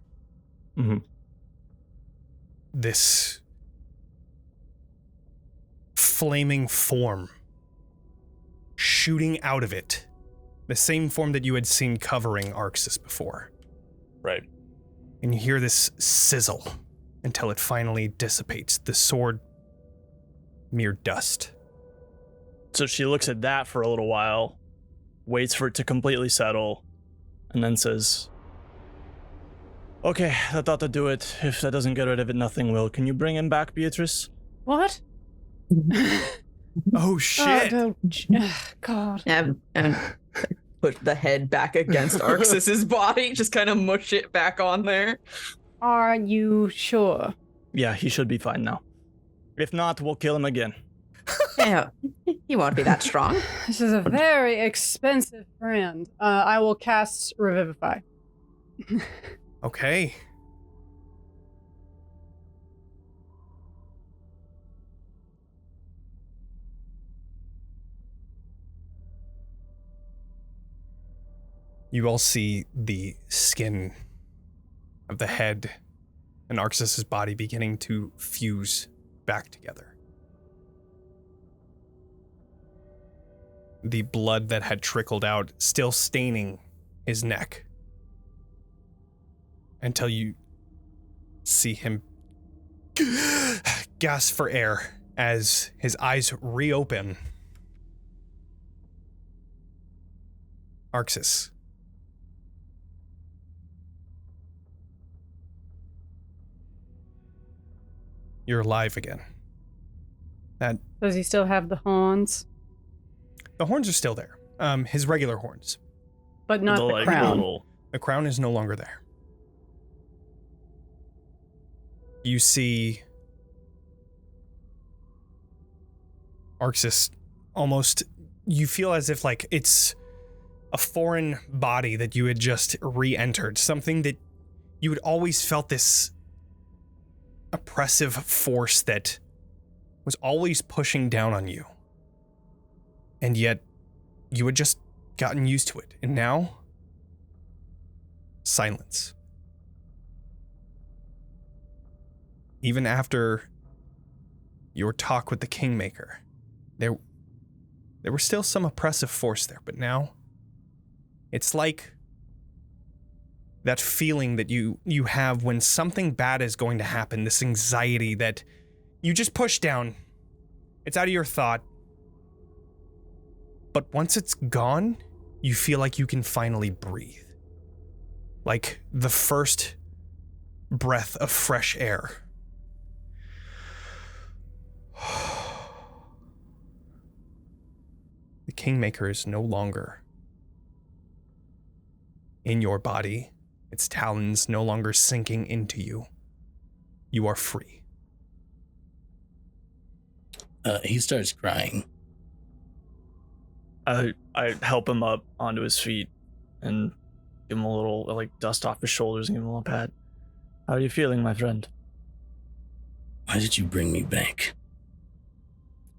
This flaming form shooting out of it. The same form that you had seen covering Arxes before. Right. And you hear this sizzle until it finally dissipates. The sword, mere dust. So she looks at that for a little while, waits for it to completely settle, and then says, "Okay, that ought to do it. If that doesn't get rid of it, nothing will. Can you bring him back, Beatrice?" What? Oh, shit. God. And put the head back against Arxes' body, just kind of mush it back on there. Are you sure? Yeah, he should be fine now. If not, we'll kill him again. Yeah, he won't be that strong. This is a very expensive brand. I will cast Revivify. Okay. You all see the skin of the head and Arxes' body beginning to fuse back together. The blood that had trickled out still staining his neck. Until you see him gasp for air as his eyes reopen. Arxes. You're alive again. Does he still have the horns? The horns are still there. His regular horns. But not the crown. The crown is no longer there. You see Arxes almost, you feel as if like it's a foreign body that you had just re-entered. Something that you had always felt this oppressive force that was always pushing down on you. And yet you had just gotten used to it. And now, silence. Even after your talk with the Kingmaker, there was still some oppressive force there, but now it's like that feeling that you have when something bad is going to happen, this anxiety that you just push down. It's out of your thought. But once it's gone, you feel like you can finally breathe. Like the first breath of fresh air. The Kingmaker is no longer in your body. Its talons no longer sinking into you. You are free. He starts crying. I help him up onto his feet and give him a little, like, dust off his shoulders and give him a little pat. How are you feeling, my friend? Why did you bring me back?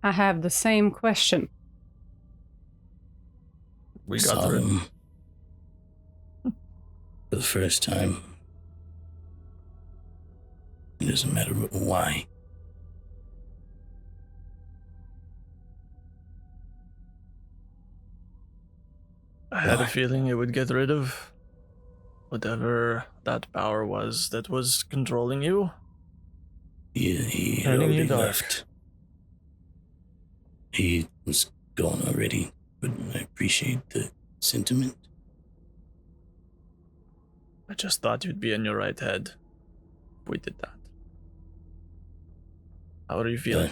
I have the same question. We got Saw through it. them for the first time. It doesn't matter why. I had a Why? feeling it would get rid of whatever that power was that was controlling you. He had Turning you already dark. left. He was gone already, but I appreciate the sentiment. I just thought you'd be in your right head if we did that. How are you feeling?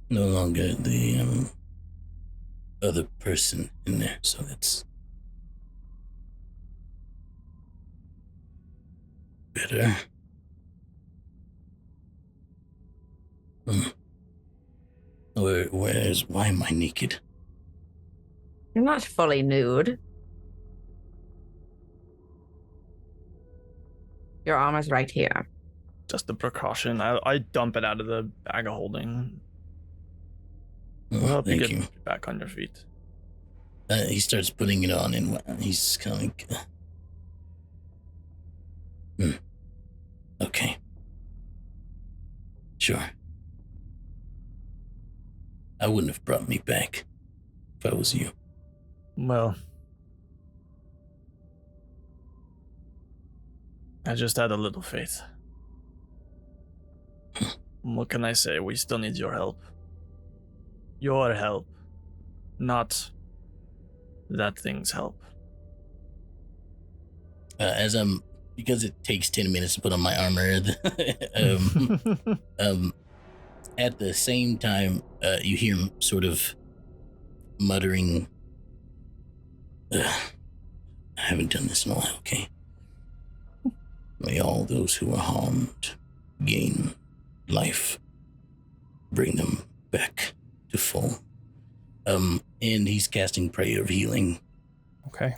No longer the other person in there, so that's better. Why am I naked? You're not fully nude. Your armor's right here. Just a precaution. I dump it out of the bag of holding. We'll help you Thank get you. back on your feet. He starts putting it on, and he's kind of okay. Sure. I wouldn't have brought me back if I was you. Well, I just had a little faith. What can I say? We still need your help. Your help, not that thing's help. Because it takes 10 minutes to put on my armor, at the same time, you hear him sort of muttering, I haven't done this in a while, okay? May all those who are harmed gain life. Bring them back to full. And he's casting Prayer of Healing Okay.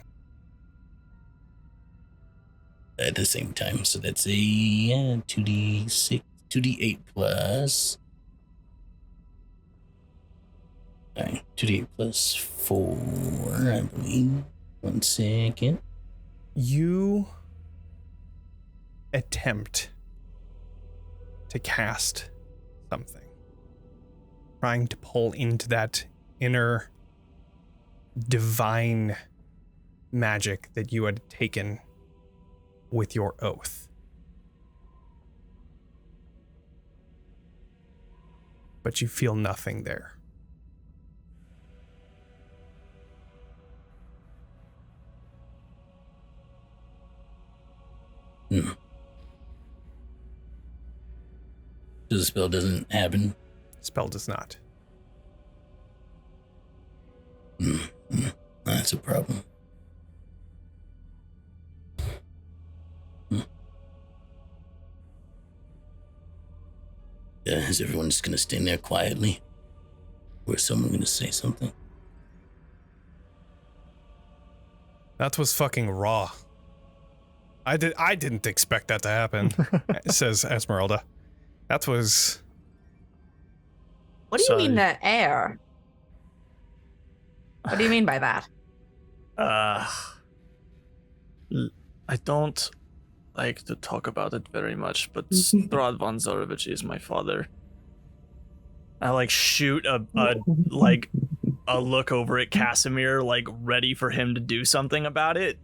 at the same time. So that's a 2d6, 2d8 plus. Alright, 2d8 plus 4, I believe. 1 second. You attempt to cast something, trying to pull into that inner divine magic that you had taken with your oath. But you feel nothing there. So the spell doesn't happen. Spell does not. That's a problem. Is everyone just gonna stand there quietly? Or is someone gonna say something? That was fucking raw. I didn't expect that to happen, says Esmeralda. That was... What do you mean the air? What do you mean by that? I don't like to talk about it very much, but Strahd von Zarovich is my father. I shoot a look over at Casimir, ready for him to do something about it.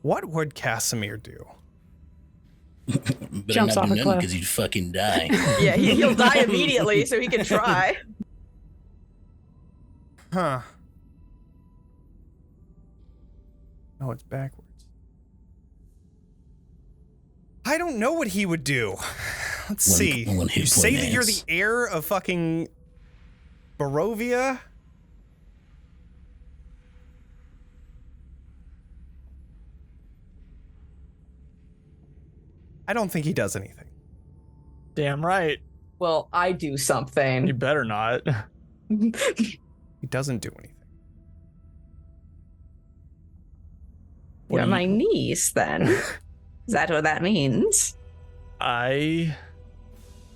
What would Casimir do? But Jumps not off do a nothing cliff. because he'd fucking die. Yeah, he'll die immediately, so he can try. Huh. Oh, it's backwards. I don't know what he would do. Let's see. one hit You say point that you're the ends. heir of fucking Barovia? I don't think he does anything. Damn right. Well, I do You something. better not. He doesn't do anything. You're my niece, then. Is that what that means? I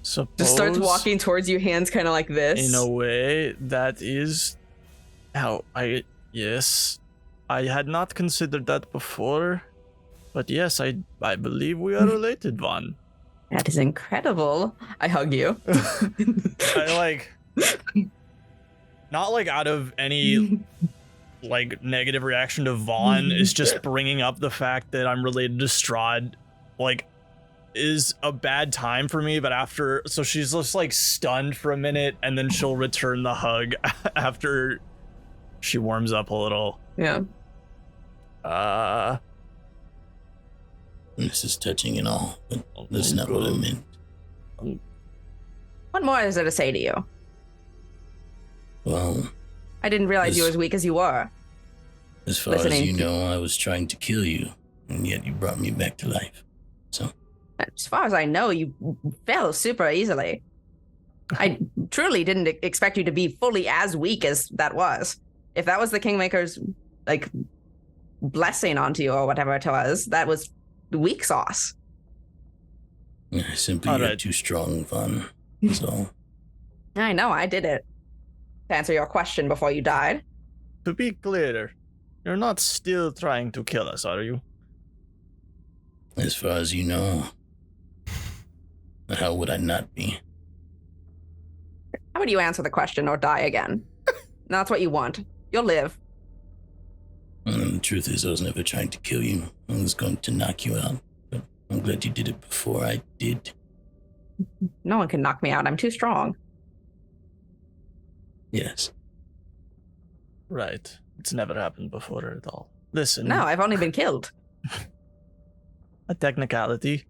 suppose. Just starts walking towards you, hands kind of like this. In a way, that is how yes. I had not considered that before. But yes, I believe we are related, Vaughn. That is incredible. I hug you. I not like out of any like negative reaction to Vaughn, is just bringing up the fact that I'm related to Strahd, like, is a bad time for me. But after, so she's just like stunned for a minute, and then she'll return the hug after she warms up a little. Yeah. This is touching and all, but that's not what I meant. What more is there to say to you? Well, I didn't realize you were as weak as you were. As far as you know, I was trying to kill you, and yet you brought me back to life. So, as far as I know, you fell super easily. I truly didn't expect you to be fully as weak as that was. If that was the Kingmaker's, like, blessing onto you or whatever it was, that was weak sauce. Simply, you're too strong, Vaughn. So, I know, I did it. To answer your question before you died. To be clear, you're not still trying to kill us, are you? As far as you know, how would I not be? How would you answer the question or die again? That's what you want. You'll live. And the truth is, I was never trying to kill you. I was going to knock you out. But I'm glad you did it before I did. No one can knock me out. I'm too strong. Yes. Right. It's never happened before at all. Listen. No, I've only been killed. A technicality.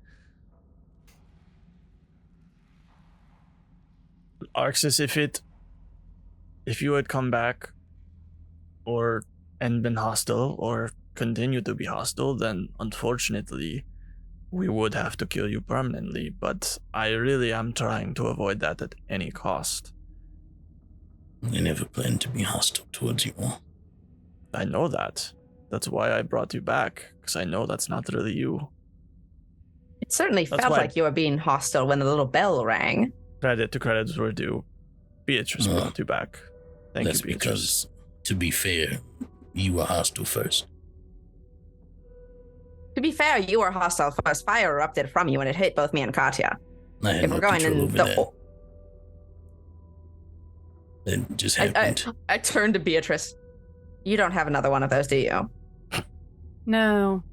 Arxes, if you had come back and been hostile or continue to be hostile, then unfortunately we would have to kill you permanently, but I really am trying to avoid that at any cost. I never planned to be hostile towards you all. I know that. That's why I brought you back, because I know that's not really you. It certainly felt like you were being hostile when the little bell rang. Credit to credits were due. Beatrice brought you back. Thank you, Beatrice. That's because, to be fair, you were hostile first. To be fair, you were hostile first. Fire erupted from you and it hit both me and Katya. I had no control over that. It just happened. I turned to Beatrice. You don't have another one of those, do you? No.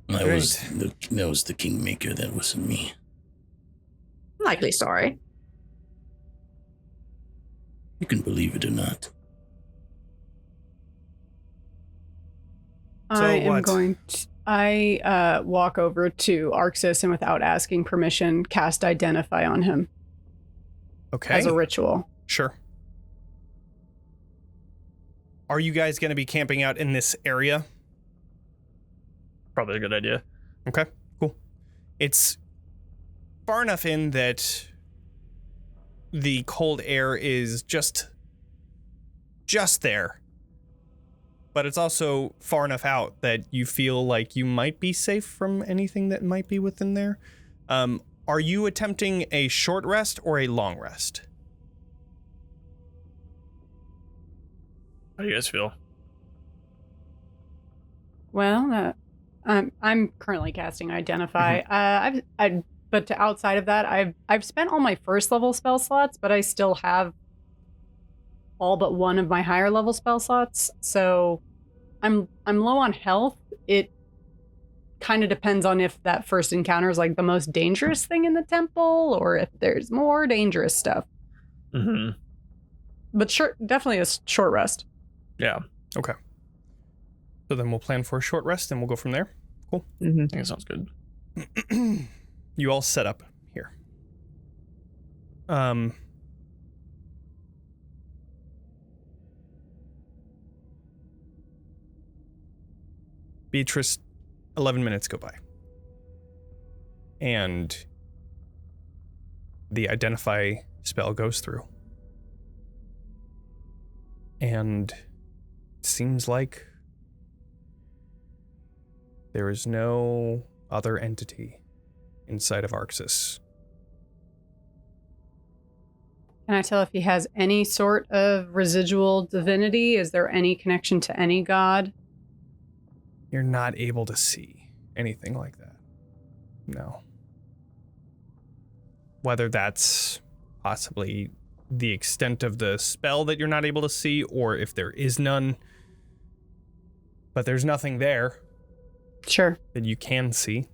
That was the Kingmaker. That wasn't me. Likely story. You can believe it or not. I walk over to Arxes and without asking permission, cast Identify on him. Okay. As a ritual. Sure. Are you guys going to be camping out in this area? Probably a good idea. Okay, cool. It's far enough in that the cold air is just there. But it's also far enough out that you feel like you might be safe from anything that might be within there. Are you attempting a short rest or a long rest? How do you guys feel? Well, I'm currently casting Identify. But outside of that, I've spent all my first level spell slots, but I still have all but one of my higher level spell slots. So I'm low on health. It kind of depends on if that first encounter is like the most dangerous thing in the temple or if there's more dangerous stuff. Mm-hmm. But sure, definitely a short rest. Yeah. Okay. So then we'll plan for a short rest and we'll go from there. Cool. Mm-hmm. I think it sounds good. You all set up here. Beatrice, 11 minutes go by. And the Identify spell goes through. And seems like there is no other entity inside of Arxes. Can I tell if he has any sort of residual divinity? Is there any connection to any god? You're not able to see anything like that. No. Whether that's possibly the extent of the spell that you're not able to see, or if there is none. But there's nothing there. Sure. That you can see.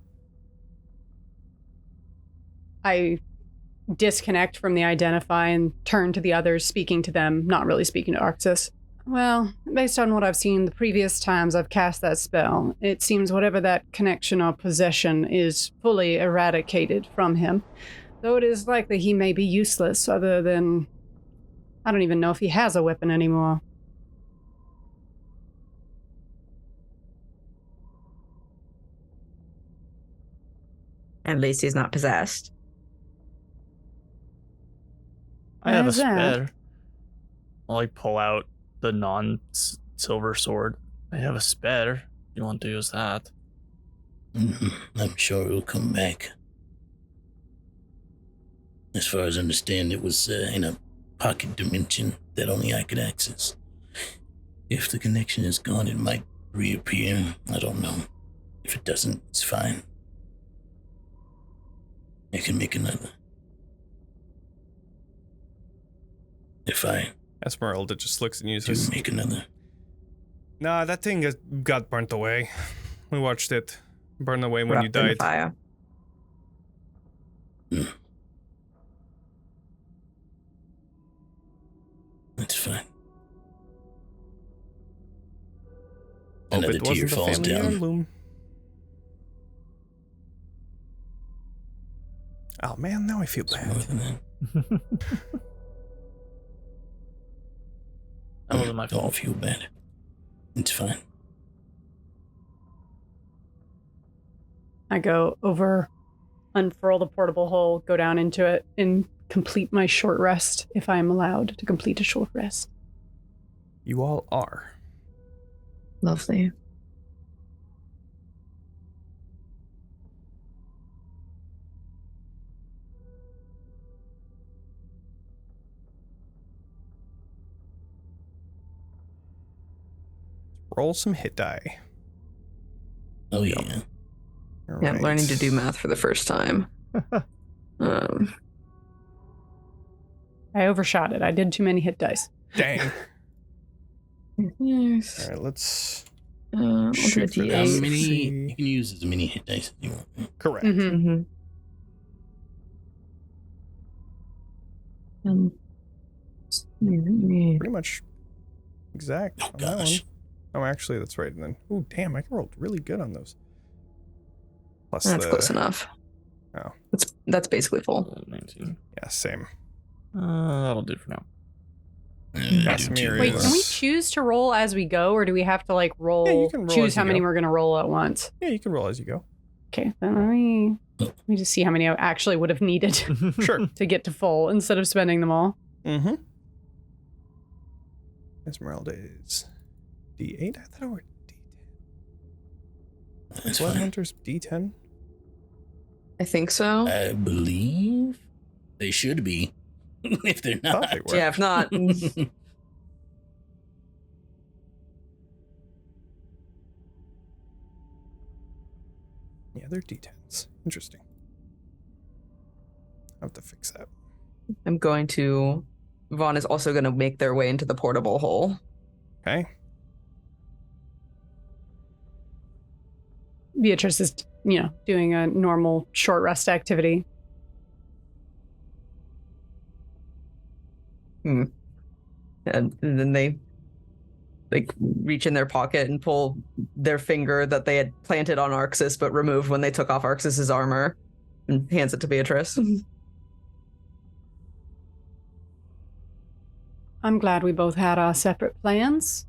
I disconnect from the identify and turn to the others, speaking to them, not really speaking to Arxes. Well, based on what I've seen the previous times I've cast that spell, it seems whatever that connection or possession is fully eradicated from him. Though it is likely he may be useless, other than... I don't even know if he has a weapon anymore. At least he's not possessed. I have a Why is that? spare. I'll like pull out the non-silver sword. I have a spare. You want to use that? I'm sure it'll come back. As far as I understand, it was in a pocket dimension that only I could access. If the connection is gone, it might reappear. I don't know. If it doesn't, it's fine. I can make another. If I Esmeralda just looks and do uses. make another. Nah, that thing got burnt away. We watched it burn away when you Wrapped in died. fire. That's fine. Hope Another it tear wasn't a falls family down. heirloom. Oh man, now I feel It's more bad. than that. That wasn't my Don't fault. feel bad. It's fine. I go over, unfurl the portable hole, go down into it, and complete my short rest, if I am allowed to complete a short rest. You all are. Lovely. Roll some hit die. Oh yeah. All Yeah, right. learning to do math for the first time. I overshot it. I did too many hit dice. Dang. Yes. All right, let's I'll do a shoot for D8. How this. many? See. You can use as many hit dice as you want. correct. Mm-hmm. Pretty much exact Oh on that one. gosh. Oh, actually, that's right. And then, oh, damn, I rolled really good on those. Plus That's the, close enough. Oh. That's basically full. 19. Yeah, same. That'll do for now. That's Mary. Wait, can we Yes. choose to roll as we go, or do we have to like roll? Yeah, you can roll choose as how you many go. we're gonna roll at once. Yeah, you can roll as you go. Okay, then let me just see how many I actually would have needed Sure. to get to full instead of spending them all. Mm-hmm. Esmeralda is D8. I thought it were D10. That's Blood fine. Hunter's D10. I think so. I believe they should be. If they're Thought not. they were. Yeah, if not, Yeah, they're D10s. Interesting. I'll have to fix that. I'm going to. Vaughn is also going to make their way into the portable hole. Okay. Beatrice is, doing a normal short rest activity. And then they like reach in their pocket and pull their finger that they had planted on Arxes but removed when they took off Arxes's armor and hands it to Beatrice. I'm glad we both had our separate plans.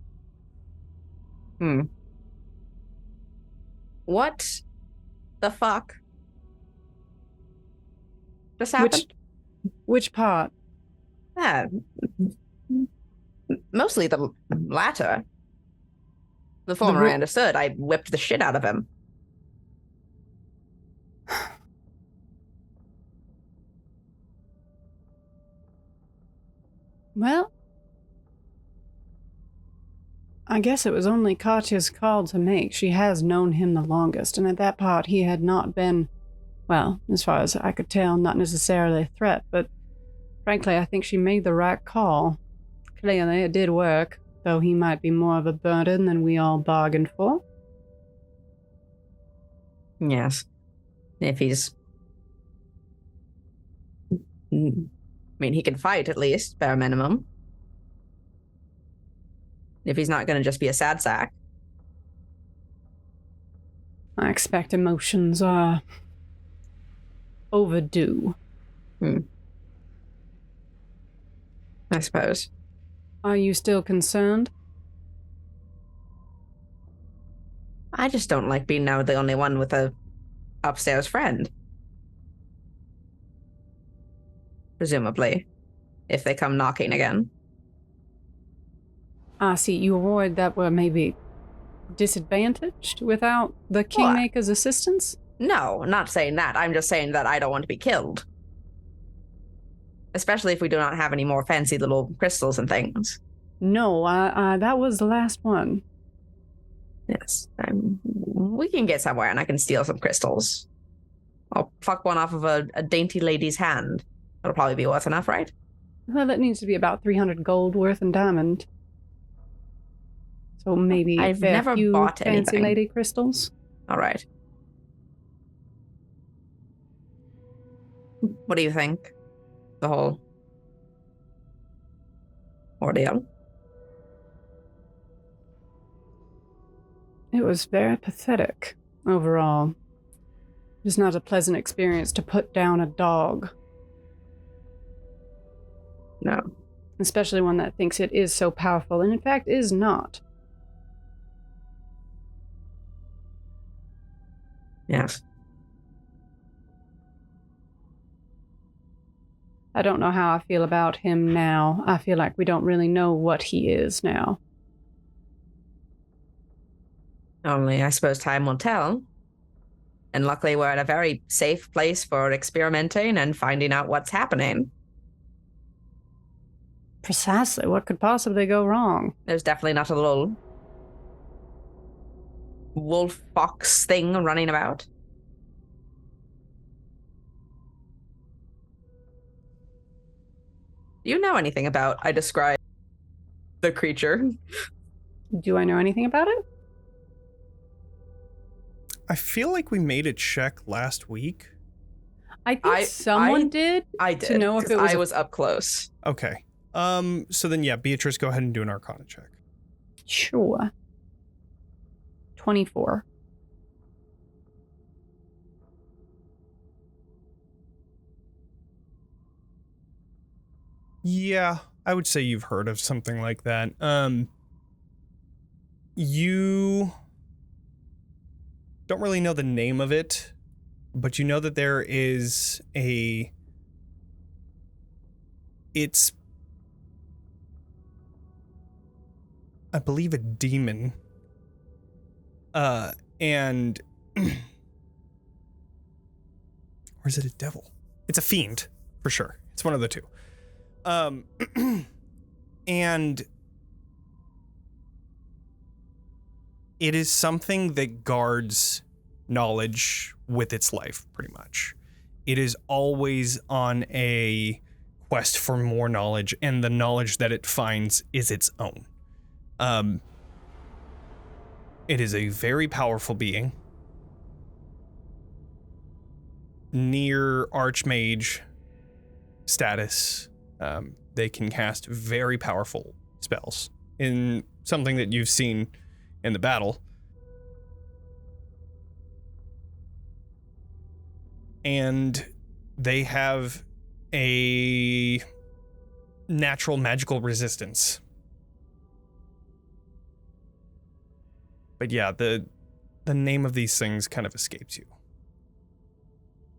What the fuck just happened? Which part? Yeah. Mostly the latter. The former I understood. I whipped the shit out of him. Well, I guess it was only Katya's call to make. She has known him the longest, and at that part he had not been, well, as far as I could tell, not necessarily a threat, but frankly, I think she made the right call. Clearly, it did work, though he might be more of a burden than we all bargained for. Yes. If he's... I mean, he can fight at least, bare minimum. If he's not going to just be a sad sack. I expect emotions are overdue. I suppose. Are you still concerned? I just don't like being now the only one with a upstairs friend. Presumably, if they come knocking again. I see. You were worried that we're maybe disadvantaged without the Kingmaker's assistance? No, not saying that. I'm just saying that I don't want to be killed. Especially if we do not have any more fancy little crystals and things. No, that was the last one. Yes. We can get somewhere and I can steal some crystals. I'll pluck one off of a dainty lady's hand. That'll probably be worth enough, right? Well, that needs to be about 300 gold worth in diamond. So maybe I've a never few bought fancy anything. lady crystals. All right. What do you think? The whole ordeal? It was very pathetic, overall. It was not a pleasant experience to put down a dog. No. Especially one that thinks it is so powerful, and in fact is not. Yes. I don't know how I feel about him now. I feel like we don't really know what he is now. Only, I suppose time will tell. And luckily, we're at a very safe place for experimenting and finding out what's happening. Precisely. What could possibly go wrong? There's definitely not a little wolf fox thing running about. Do you know anything about, I describe the creature? Do I know anything about it? I feel like we made a check last week. I think someone did. I did. To know if it was. I was up close. Okay. So then, yeah, Beatrice, go ahead and do an Arcana check. Sure. 24. Yeah, I would say you've heard of something like that. You don't really know the name of it, but you know that there is it's, I believe, a demon. And or is it a devil? It's a fiend, for sure. It's one of the two. And it is something that guards knowledge with its life, pretty much. It is always on a quest for more knowledge, and the knowledge that it finds is its own. It is a very powerful being. Near Archmage status. They can cast very powerful spells in something that you've seen in the battle. And they have a natural magical resistance. But yeah, the name of these things kind of escapes you.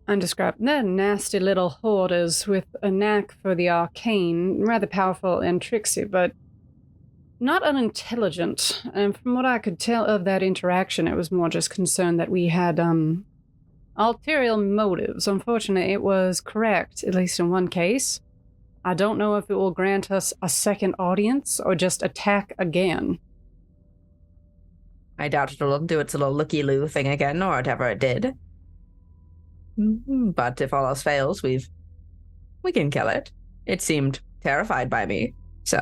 Undescribed. They're nasty little hoarders with a knack for the arcane, rather powerful and tricksy, but not unintelligent. And from what I could tell of that interaction, it was more just concerned that we had ulterior motives. Unfortunately, it was correct, at least in one case. I don't know if it will grant us a second audience or just attack again. I doubt it'll do its little looky-loo thing again, or whatever it did. But if all else fails, we can kill it. It seemed terrified by me, so.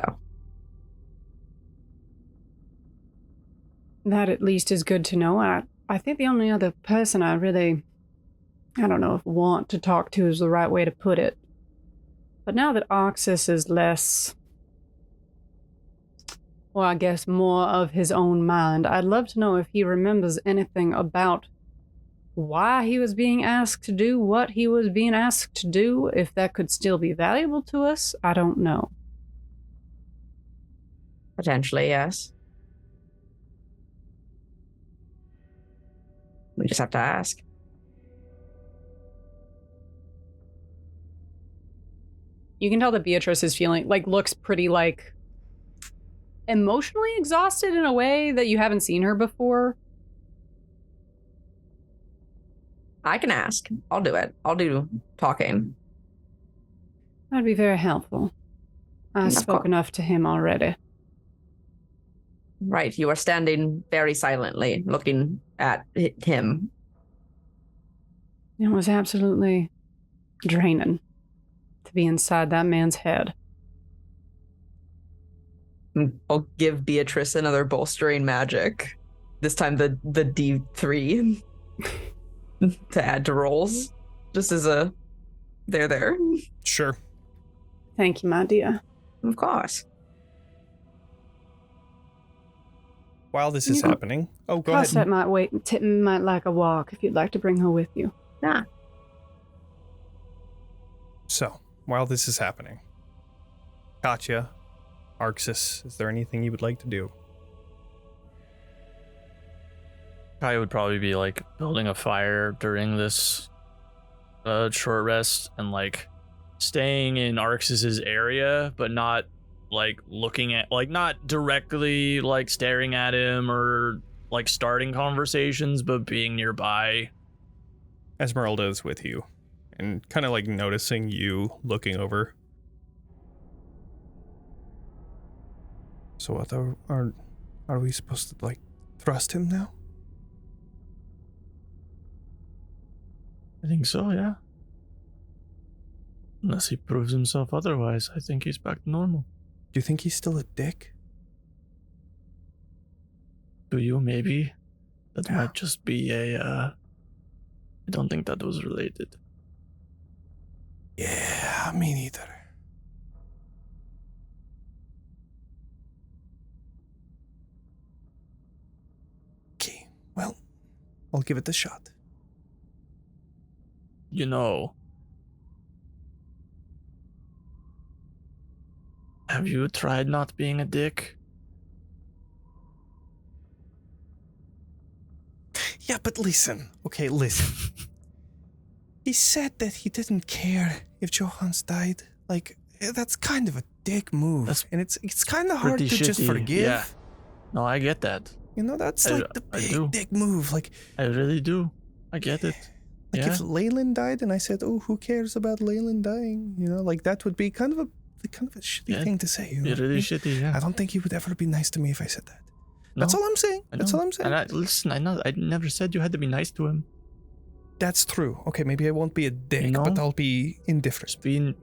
That at least is good to know. I think the only other person I don't know if want to talk to is the right way to put it. But now that Arxes is less, well, I guess more of his own mind, I'd love to know if he remembers anything about why he was being asked to do what he was being asked to do, if that could still be valuable to us. I don't know. Potentially, yes. We just have to ask. You can tell that Beatrice is feeling, looks pretty, emotionally exhausted in a way that you haven't seen her before. I can ask. I'll do it. I'll do talking. That'd be very helpful. I spoke enough to him already. Right, you are standing very silently, looking at him. It was absolutely draining to be inside that man's head. I'll give Beatrice another bolstering magic. This time the D3 to add to rolls. Just as a there. Sure. Thank you, my dear. Of course. While this is happening, go ahead. Cosette might wait. Titten might like a walk if you'd like to bring her with you. Yeah. So, while this is happening, Katya, Arxes, is there anything you would like to do? I would probably be building a fire during this short rest and staying in Arxes's area, but not looking at not directly staring at him or starting conversations, but being nearby. Esmeralda is with you and kind of noticing you looking over. So what are we supposed to trust him now? I think so, yeah. Unless he proves himself otherwise, I think he's back to normal. Do you think he's still a dick? Do you? Maybe. That might just be I don't think that was related. Yeah, me neither. Okay, well, I'll give it a shot. You know, have you tried not being a dick? Yeah, but listen. Okay, listen. He said that he didn't care if Johans died. That's kind of a dick move. And it's kind of hard to just forgive. Yeah. No, I get that. That's the big dick move. I really do. I get it. If Leyland died and I said, oh, who cares about Leyland dying? That would be kind of a shitty thing to say. You're really shitty, yeah. I don't think he would ever be nice to me if I said that. No, that's all I'm saying. That's all I'm saying. And I never said you had to be nice to him. That's true. Okay, maybe I won't be a dick, but I'll be indifferent. Just be in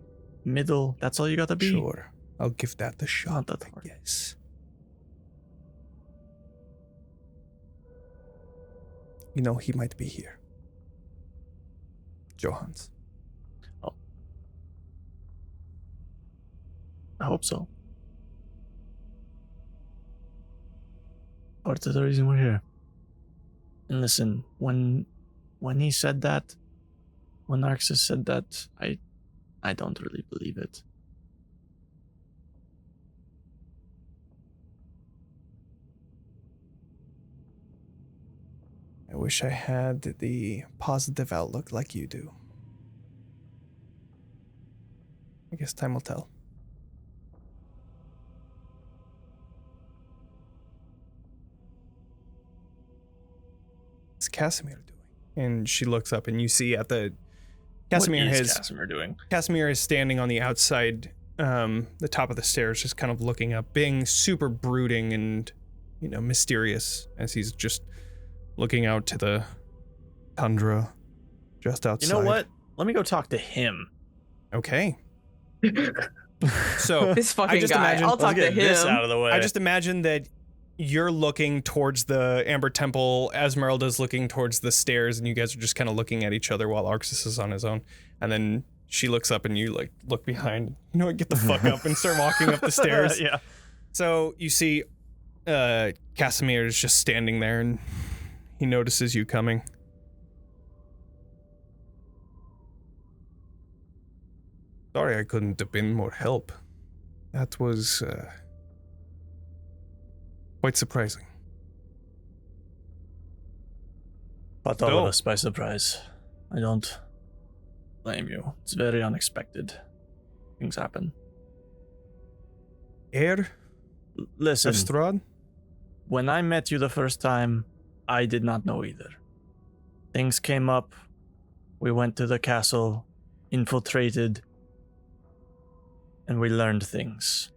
middle. That's all you gotta be. Sure. I'll give that a shot, Not that hard. Yes. He might be here. Johans. Oh. I hope so. Part of the reason we're here. And listen, when he said that, when Arxes said that, I don't really believe it. I wish I had the positive outlook like you do. I guess time will tell. Casimir doing? And she looks up, and you see at the Casimir doing? Casimir is standing on the outside, the top of the stairs, just kind of looking up, being super brooding and, mysterious as he's just looking out to the tundra just outside. You know what? Let me go talk to him. Okay. So This fucking guy. Imagine, I'll talk to him. This out of the way. I just imagine that you're looking towards the Amber Temple, Esmeralda's looking towards the stairs, and you guys are just kind of looking at each other while Arxes is on his own. And then she looks up and you look behind. Get the fuck up and start walking up the stairs. Yeah. So you see Casimir is just standing there and he notices you coming. Sorry I couldn't have been more help. That was quite surprising. Caught all of us by surprise. I don't blame you. It's very unexpected. Things happen. Listen, Estrad? when I met you the first time, I did not know either. Things came up. We went to the castle, infiltrated, and we learned things.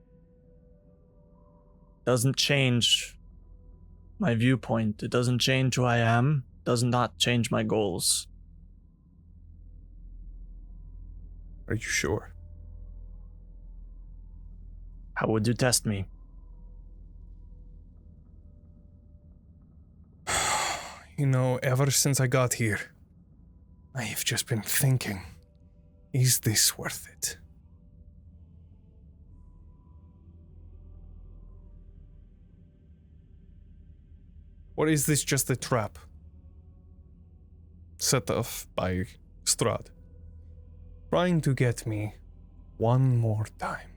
Doesn't change my viewpoint. It doesn't change who I am. Does not change my goals. Are you sure? How would you test me? Ever since I got here, I've just been thinking, is this worth it? Or is this just a trap set off by Strahd, trying to get me one more time?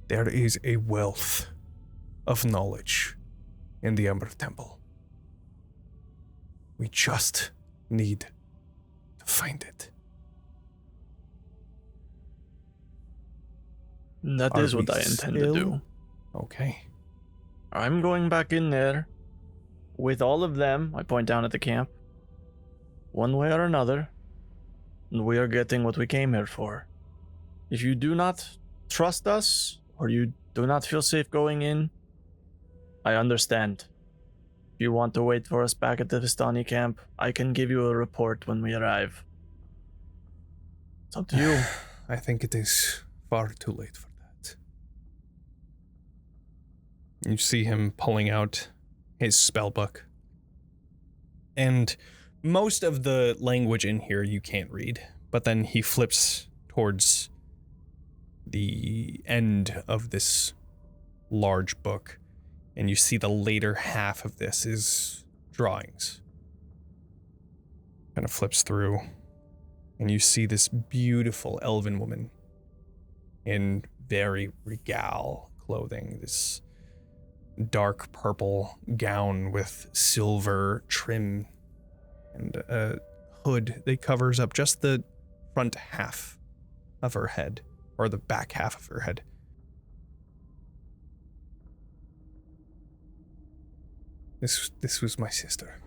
There is a wealth of knowledge in the Ember Temple. We just need to find it. That is what I intend to do. Okay. I'm going back in there with all of them. I point down at the camp. One way or another. And we are getting what we came here for. If you do not trust us, or you do not feel safe going in, I understand. If you want to wait for us back at the Vistani camp, I can give you a report when we arrive. It's up to you. I think it is far too late for that. You see him pulling out his spellbook. And most of the language in here you can't read, but then he flips towards the end of this large book, and you see the later half of this is drawings. Kind of flips through, and you see this beautiful elven woman in very regal clothing, this dark purple gown with silver trim and a hood that covers up just the front half of her head, or the back half of her head. This was my sister.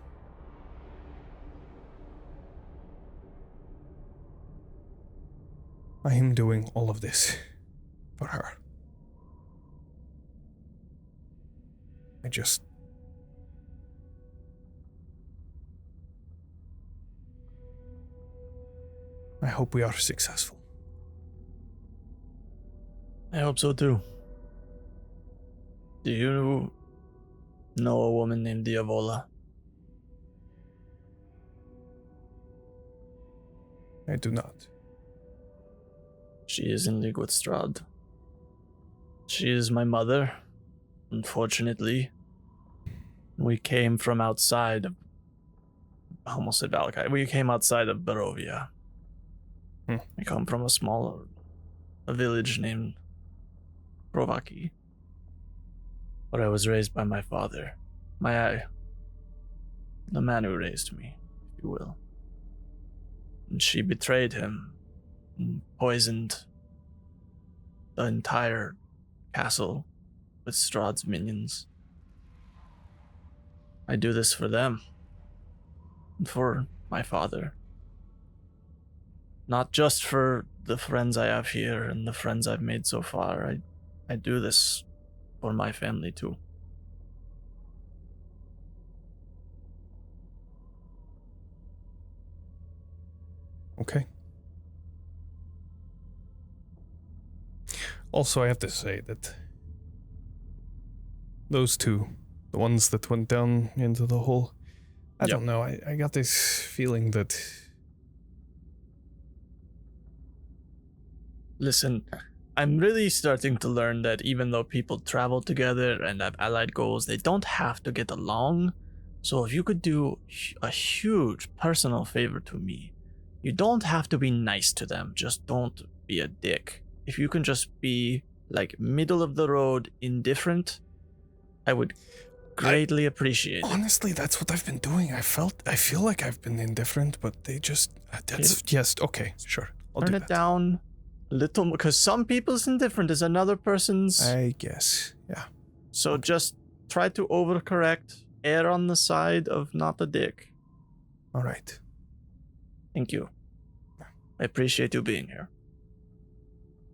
I am doing all of this for her. I hope we are successful. I hope so too. Do you know a woman named Diavola? I do not. She is in league with Strahd. She is my mother, unfortunately. We came from outside of... I almost said Valakai. We came outside of Barovia. We come from a village named Provaki, where I was raised by my father. The man who raised me, if you will. And she betrayed him and poisoned the entire castle with Strahd's minions. I do this for them. And for my father. Not just for the friends I have here and the friends I've made so far. I do this for my family too. Okay. Also, I have to say that those two, the ones that went down into the hole, I don't know, I got this feeling that... Listen, I'm really starting to learn that even though people travel together and have allied goals, they don't have to get along. So if you could do a huge personal favor to me, you don't have to be nice to them, just don't be a dick. If you can just be like middle of the road, indifferent, I would greatly appreciate it. Honestly, that's what I've been doing. I feel like I've been indifferent, but they just, yes, okay, sure. I'll Turn do it that. down a little more, because some people's indifferent is another person's. I guess, yeah. So just try to overcorrect, err on the side of not a dick. All right. Thank you. I appreciate you being here.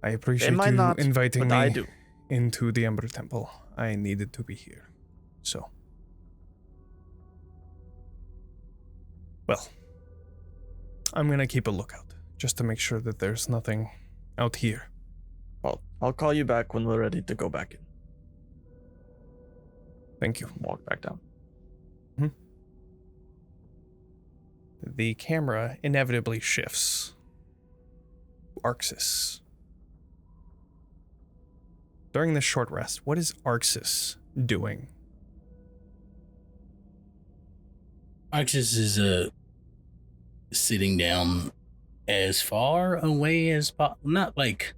I appreciate might you not, inviting but me I do. into the Ember Temple. I needed to be here. So. Well. I'm gonna keep a lookout, just to make sure that there's nothing out here. I'll call you back when we're ready to go back in. Thank you. Walk back down. The camera inevitably shifts. Arxes. During this short rest, what is Arxes doing? Arxes is sitting down as far away as possible. Not like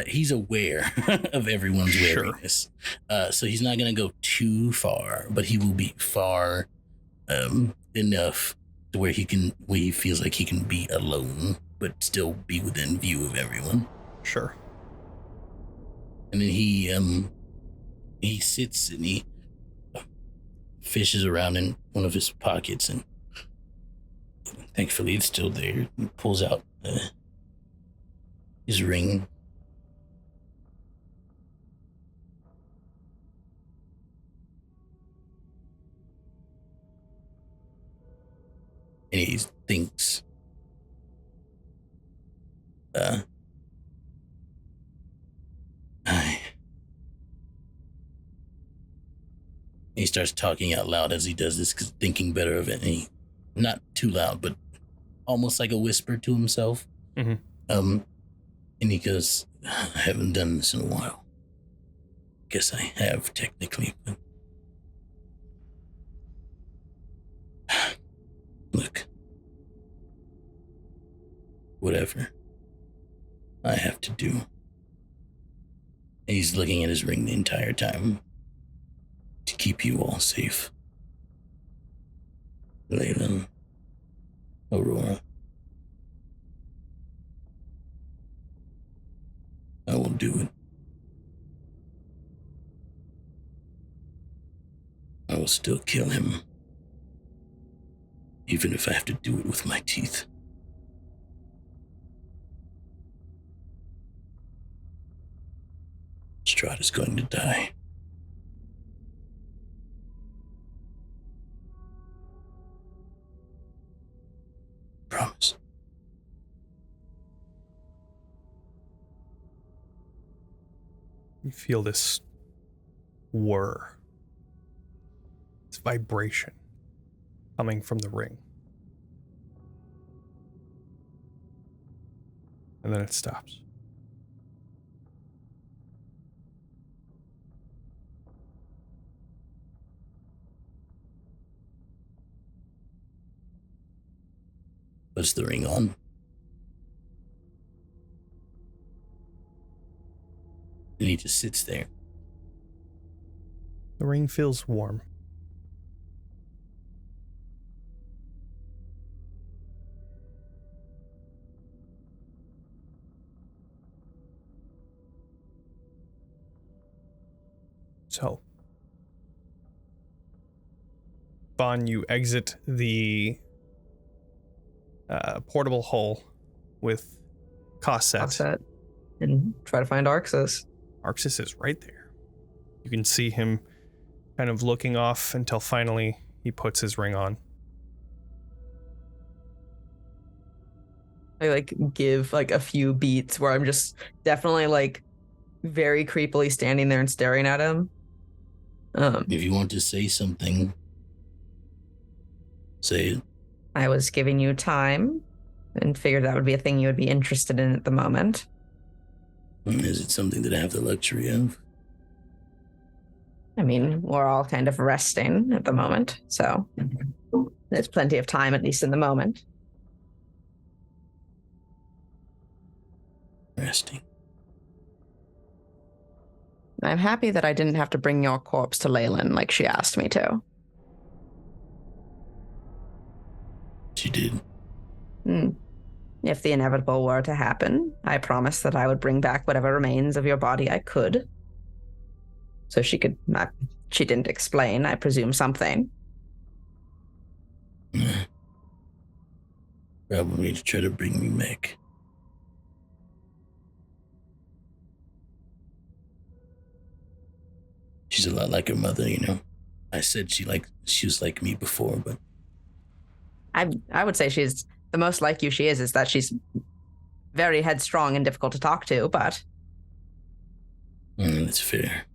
he's aware of everyone's wariness. So he's not going to go too far, but he will be far enough to where he feels like he can be alone, but still be within view of everyone. Sure. And then he sits and he fishes around in one of his pockets, and thankfully it's still there. He pulls out his ring. And he thinks, he starts talking out loud as he does this, thinking better of it. And he, not too loud, but almost like a whisper to himself. Mm-hmm. And he goes, I haven't done this in a while. Guess I have, technically, but look, whatever I have to do. He's looking at his ring the entire time to keep you all safe. Leyland, Aurora, I will do it. I will still kill him, even if I have to do it with my teeth. Strahd is going to die. Promise. You feel this whir, this vibration coming from the ring. And then it stops. Puts the ring on. And he just sits there. The ring feels warm. So, Vaughn, you exit the portable hull with Cosset. And try to find Arxes. Arxes is right there. You can see him kind of looking off until finally he puts his ring on. I give a few beats where I'm just definitely very creepily standing there and staring at him. If you want to say something, say it. I was giving you time and figured that would be a thing you would be interested in at the moment. Is it something that I have the luxury of? I mean, we're all kind of resting at the moment, so there's plenty of time, at least in the moment. Resting. I'm happy that I didn't have to bring your corpse to Leyland like she asked me to. She did. If the inevitable were to happen, I promised that I would bring back whatever remains of your body I could. So she could not, she didn't explain, I presume something. Probably to try to bring me back. She's a lot like her mother, you know. I said she was like me before, but I would say she's the most like you she is that she's very headstrong and difficult to talk to, but that's fair.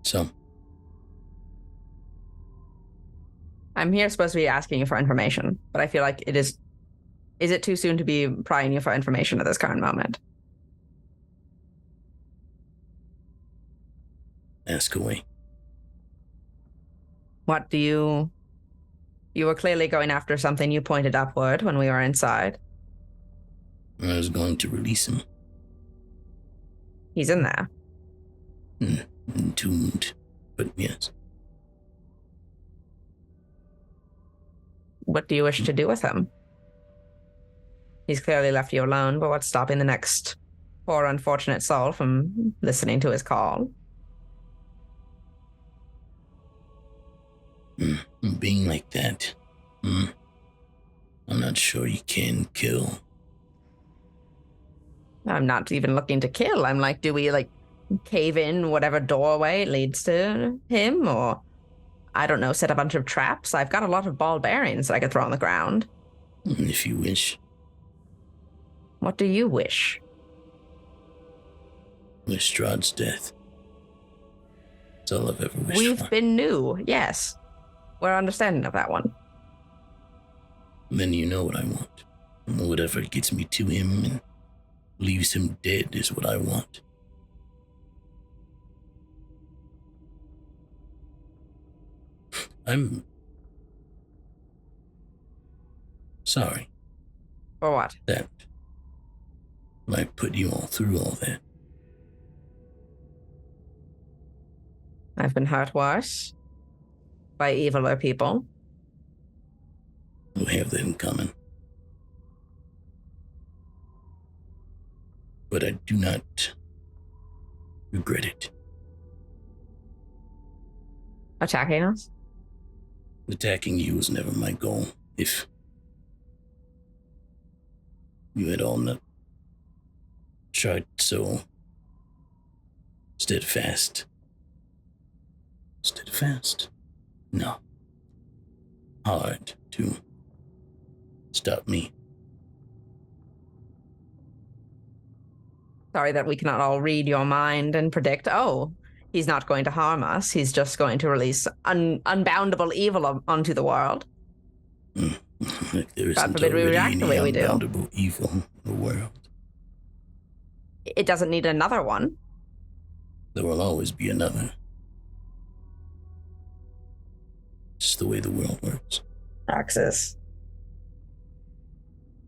So I'm here supposed to be asking you for information, but I feel like it is it too soon to be prying you for information at this current moment? Ask away. What do you were clearly going after something. You pointed upward when we were inside. I was going to release him. He's in there. Entombed, but yes. What do you wish to do with him? He's clearly left you alone, but what's stopping the next poor unfortunate soul from listening to his call? Being like that, I'm not sure you can kill. I'm not even looking to kill. I'm like, do we cave in whatever doorway leads to him, or I don't know, set a bunch of traps? I've got a lot of ball bearings that I could throw on the ground. If you wish. What do you wish? Lestrade's death. That's all I've ever wished for. We've been new, yes. We're understanding of that one. Then you know what I want. Whatever gets me to him and leaves him dead is what I want. I'm sorry. For what? That I put you all through all that. I've been hurt worse by eviler people. We have that in common. But I do not regret it. Attacking us? Attacking you was never my goal. If you had all not tried so steadfast. No. Hard to stop me. Sorry that we cannot all read your mind and predict, oh, he's not going to harm us. He's just going to release unboundable evil onto the world. Like there God isn't forbid we already react any the way we do. unboundable evil in the world. It doesn't need another one. There will always be another. It's the way the world works. Arxes.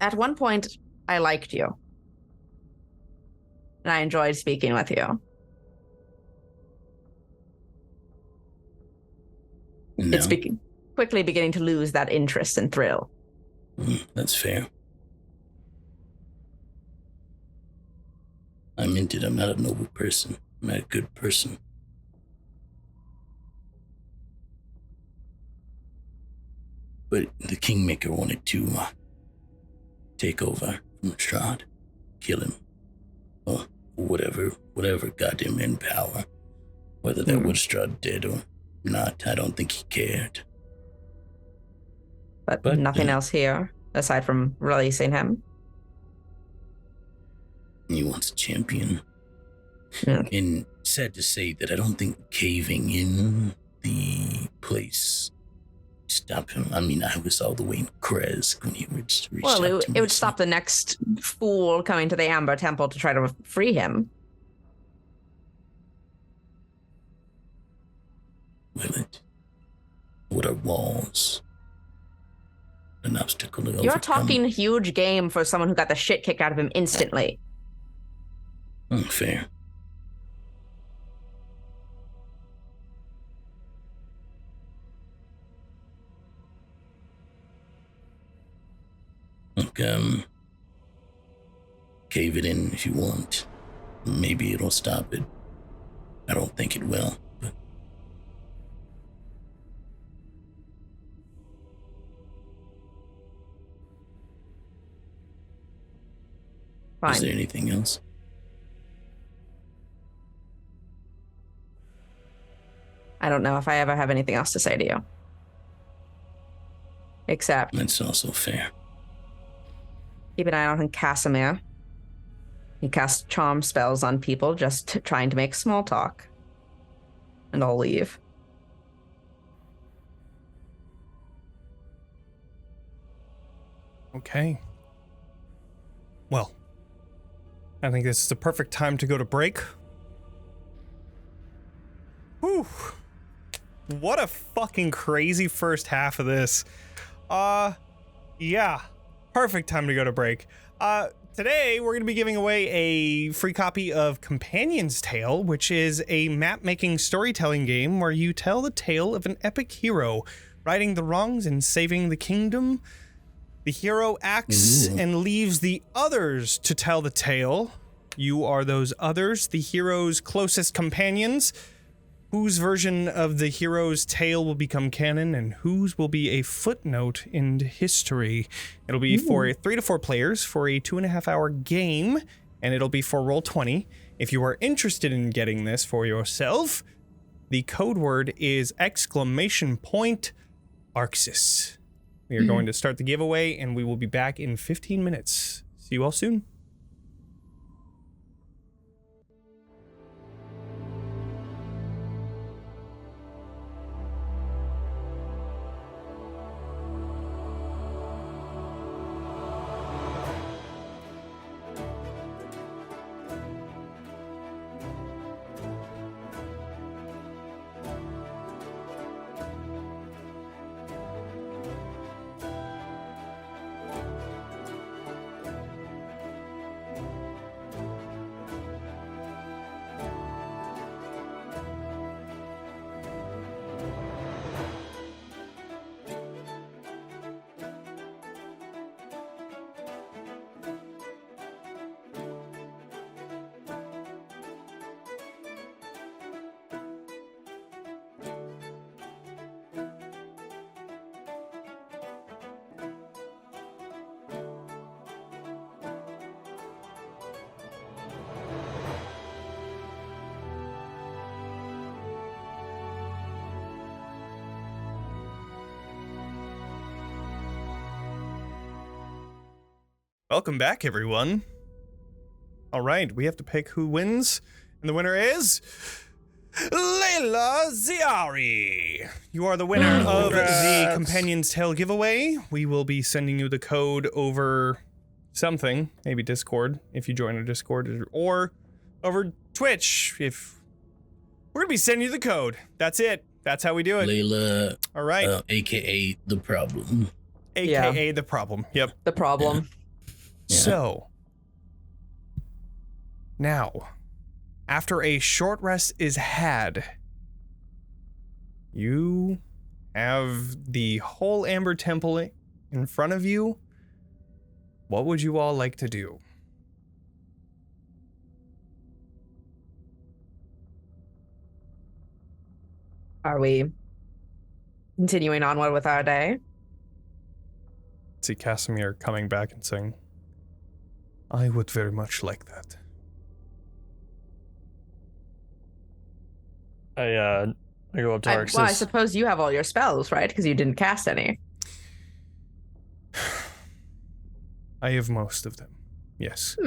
At one point, I liked you. And I enjoyed speaking with you. No, It's quickly beginning to lose that interest and thrill. That's fair. I meant it. I'm not a noble person. I'm not a good person. But the Kingmaker wanted to take over from Strahd, kill him, or whatever got him in power. Whether that was Strahd dead or not, I don't think he cared. But nothing else here, aside from releasing him. He wants a champion. Yeah. And sad to say that I don't think caving in the place stop him. I mean, I was all the way in Krezk when he reached Well, out to me, it would so- stop the next fool coming to the Amber Temple to try to free him. Will it? What are walls? An obstacle to You're overcome? talking huge game for someone who got the shit kicked out of him instantly. Unfair. Look, cave it in if you want. Maybe it'll stop it. I don't think it will, but Fine. is there anything else? I don't know if I ever have anything else to say to you. Except That's also fair. keep an eye out on Casimir. He casts charm spells on people just trying to make small talk. And I'll leave. Okay. Well, I think this is the perfect time to go to break. Whew. What a fucking crazy first half of this. Yeah. Perfect time to go to break. Today we're going to be giving away a free copy of Companion's Tale, which is a map-making storytelling game where you tell the tale of an epic hero righting the wrongs and saving the kingdom. The hero acts and leaves the others to tell the tale. You are those others, the hero's closest companions. Whose version of the hero's tale will become canon and whose will be a footnote in history. It'll be for 3 to 4 players for a 2.5 hour game, and it'll be for Roll20. If you are interested in getting this for yourself, the code word is !Arxes. We are going to start the giveaway, and we will be back in 15 minutes. See you all soon. Welcome back, everyone. All right, we have to pick who wins, and the winner is Layla Ziari. You are the winner of the Companion's Tale giveaway. We will be sending you the code over something, maybe Discord if you join our Discord, or over Twitch if we're gonna be sending you the code. That's it. That's how we do it. Layla, All right, aka the problem. aka the problem. Yep. The problem. Yeah. So, now, after a short rest is had, you have the whole Amber Temple in front of you. What would you all like to do? Are we continuing onward with our day? See Casimir coming back and saying, I would very much like that. I go up to Arxes. Well, I suppose you have all your spells, right? Because you didn't cast any. I have most of them. Yes.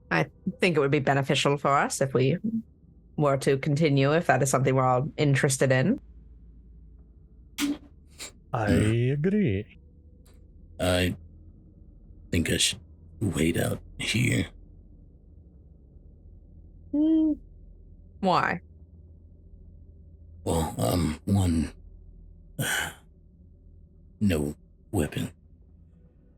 I think it would be beneficial for us if we were to continue, if that is something we're all interested in. I agree. I think I should wait out here. Why? Well, one, no weapon.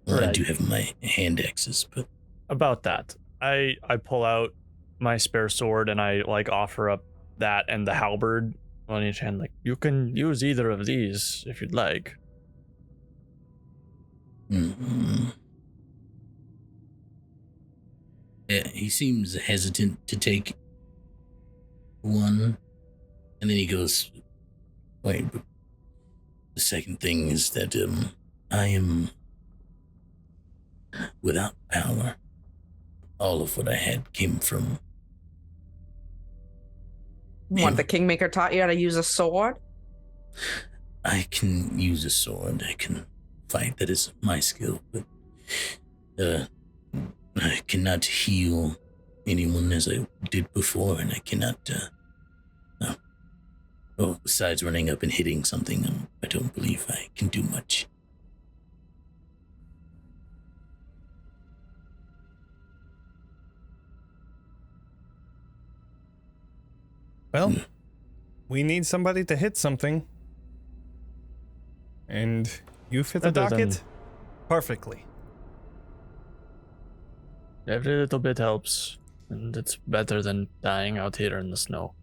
Well, I do have my hand axes, but about that, I pull out my spare sword and I like offer up that and the halberd on each hand. Like, you can use either of these if you'd like. Yeah, he seems hesitant to take one, and then he goes, wait, but the second thing is that I am without power. All of what I had came from What, the Kingmaker taught you how to use a sword? I can use a sword, I can fight, that is my skill, but I cannot heal anyone as I did before, and I cannot, besides running up and hitting something, I don't believe I can do much. Well, we need somebody to hit something. And you fit the docket perfectly. Every little bit helps, and it's better than dying out here in the snow.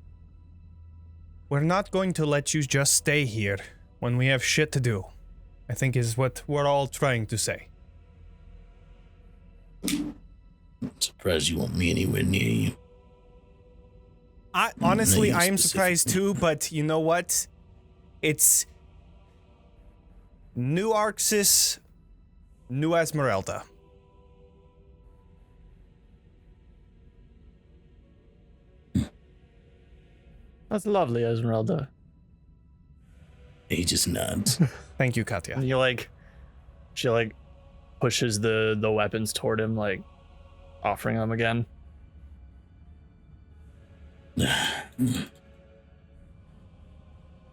We're not going to let you just stay here when we have shit to do, I think is what we're all trying to say. I'm surprised you want me anywhere near you. Honestly, I am specifically. surprised too, but you know what? It's New Arxes, New Esmeralda. That's lovely, Esmeralda. He just nods. Thank you, Katya. And she pushes the weapons toward him, like offering them again.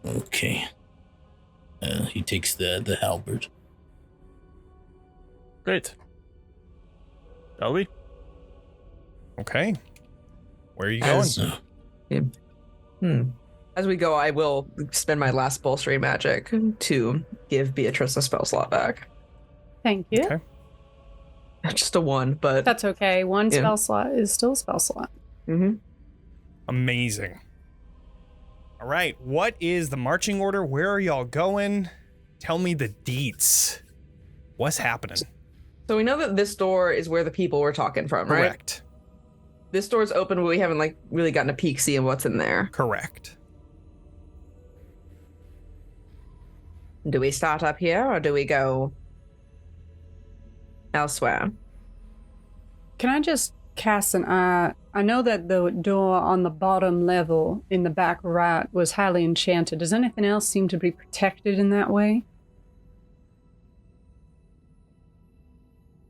Okay. He takes the halberd. Great. Shall we? Okay. Where are you going? As we go, I will spend my last bolstering magic to give Beatrice a spell slot back. Thank you. Okay. Just a one, but That's okay. One spell slot is still a spell slot. Amazing. All right, what is the marching order? Where are y'all going? Tell me the deets. What's happening? So we know that this door is where the people were talking from, right? Correct. This door's open, but we haven't really gotten a peek seeing what's in there. Correct. Do we start up here or do we go elsewhere? Can I just cast an eye? I know that the door on the bottom level in the back right was highly enchanted. Does anything else seem to be protected in that way?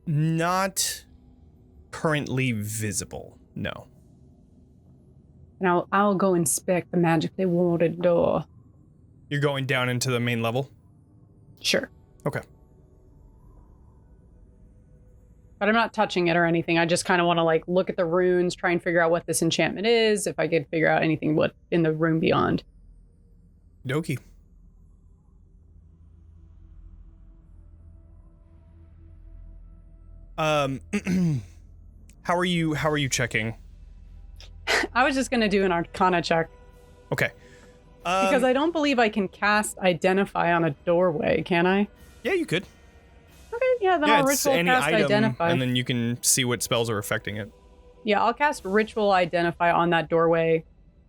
Not currently visible, no. And I'll go inspect the magically warded door. You're going down into the main level? Sure. Okay. But I'm not touching it or anything. I just kind of want to look at the runes, try and figure out what this enchantment is, if I could figure out anything what in the room beyond. Dokie. How are you checking? I was just going to do an Arcana check. Okay. Because I don't believe I can cast Identify on a doorway, can I? Yeah, you could. Okay, yeah, then I'll it's ritual any cast item, Identify. and then you can see what spells are affecting it. Yeah, I'll cast Ritual Identify on that doorway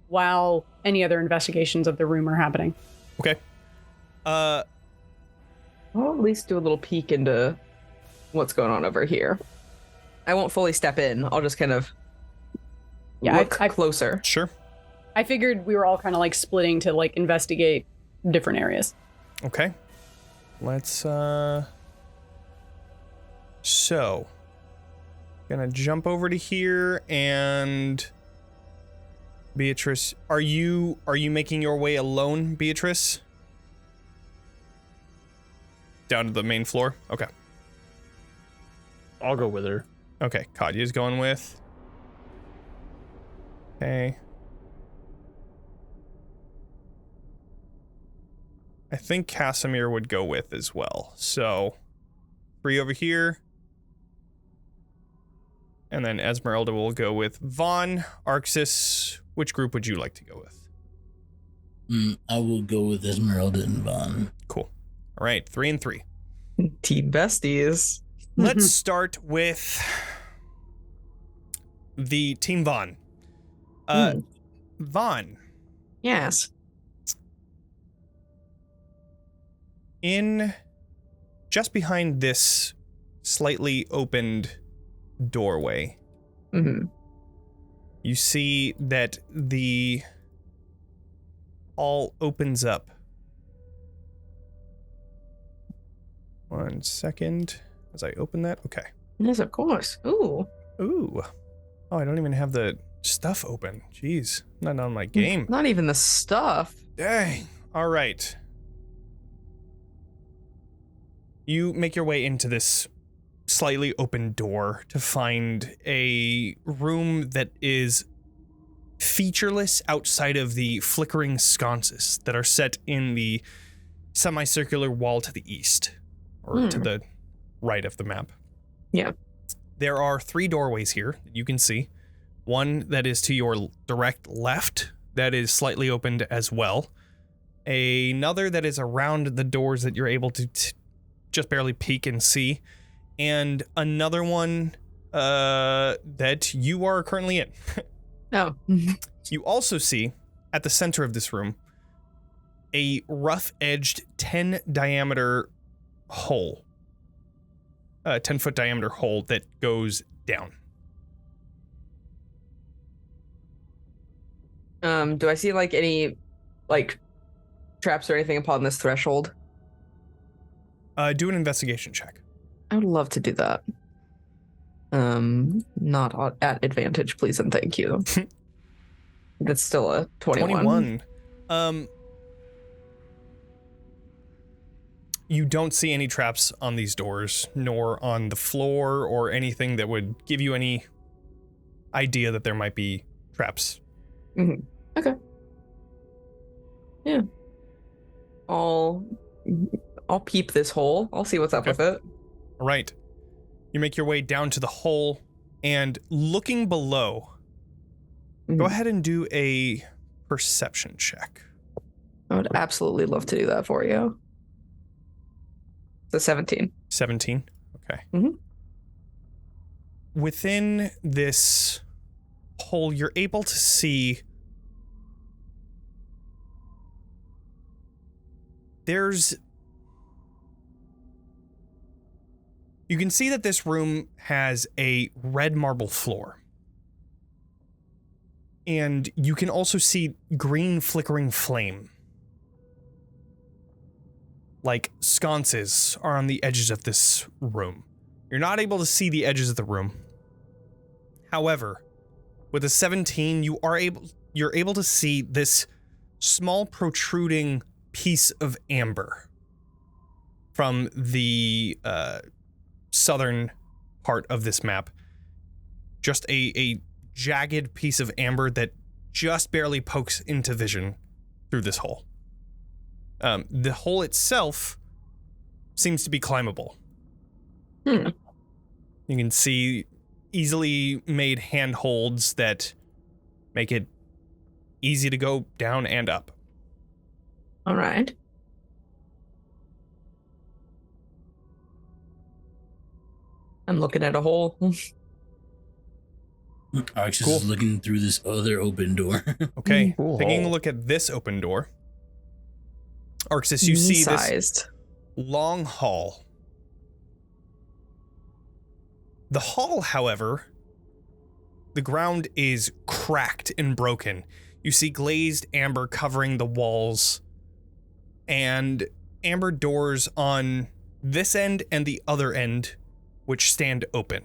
while any other investigations of the room are happening. Okay. I'll at least do a little peek into what's going on over here. I won't fully step in. I'll just kind of look closer. Sure. I figured we were all kind of like splitting to like investigate different areas. Okay. Let's, so, gonna jump over to here, and Beatrice, are you making your way alone, Beatrice? Down to the main floor? Okay. I'll go with her. Okay, Katya's going with. Okay. I think Casimir would go with as well. So, 3 over here. And then Esmeralda will go with Vaughn. Arxes, which group would you like to go with? I will go with Esmeralda and Vaughn. Cool. All right, 3 and 3. Team besties. Let's start with the Team Vaughn. Vaughn. Yes. In just behind this slightly opened doorway, you see that the hall opens up. 1 second as I open that. Okay. Yes, of course. Ooh. Ooh. Oh, I don't even have the stuff open. Jeez. Not on my game. Not even the stuff. Dang. All right. You make your way into this slightly open door to find a room that is featureless outside of the flickering sconces that are set in the semicircular wall to the east, or to the right of the map. Yeah. There are 3 doorways here that you can see. One that is to your direct left that is slightly opened as well. Another that is around the doors that you're able to just barely peek and see. And another one that you are currently in. Oh. You also see, at the center of this room, a rough-edged 10-diameter hole. 10-foot diameter hole that goes down. Do I see like any like traps or anything upon this threshold? Do an investigation check. I would love to do that. Not at advantage, please and thank you. That's still a 21. You don't see any traps on these doors, nor on the floor, or anything that would give you any idea that there might be traps. Okay. Yeah. I'll peep this hole. I'll see what's up with it. All right. You make your way down to the hole, and looking below, go ahead and do a perception check. I would absolutely love to do that for you. It's a 17. 17? Okay. Within this hole, you're able to see you can see that this room has a red marble floor. And you can also see green flickering flame. Like sconces are on the edges of this room. You're not able to see the edges of the room. However, with a 17, you're able to see this small protruding piece of amber from the southern part of this map. Just a jagged piece of amber that just barely pokes into vision through this hole. The hole itself seems to be climbable. You can see easily made handholds that make it easy to go down and up. All right. I'm looking at a hole. Arxes is looking through this other open door. Okay, Cool. taking a look at this open door. Arxes, you see this long hall. The hall, however, the ground is cracked and broken. You see glazed amber covering the walls and amber doors on this end and the other end, which stand open.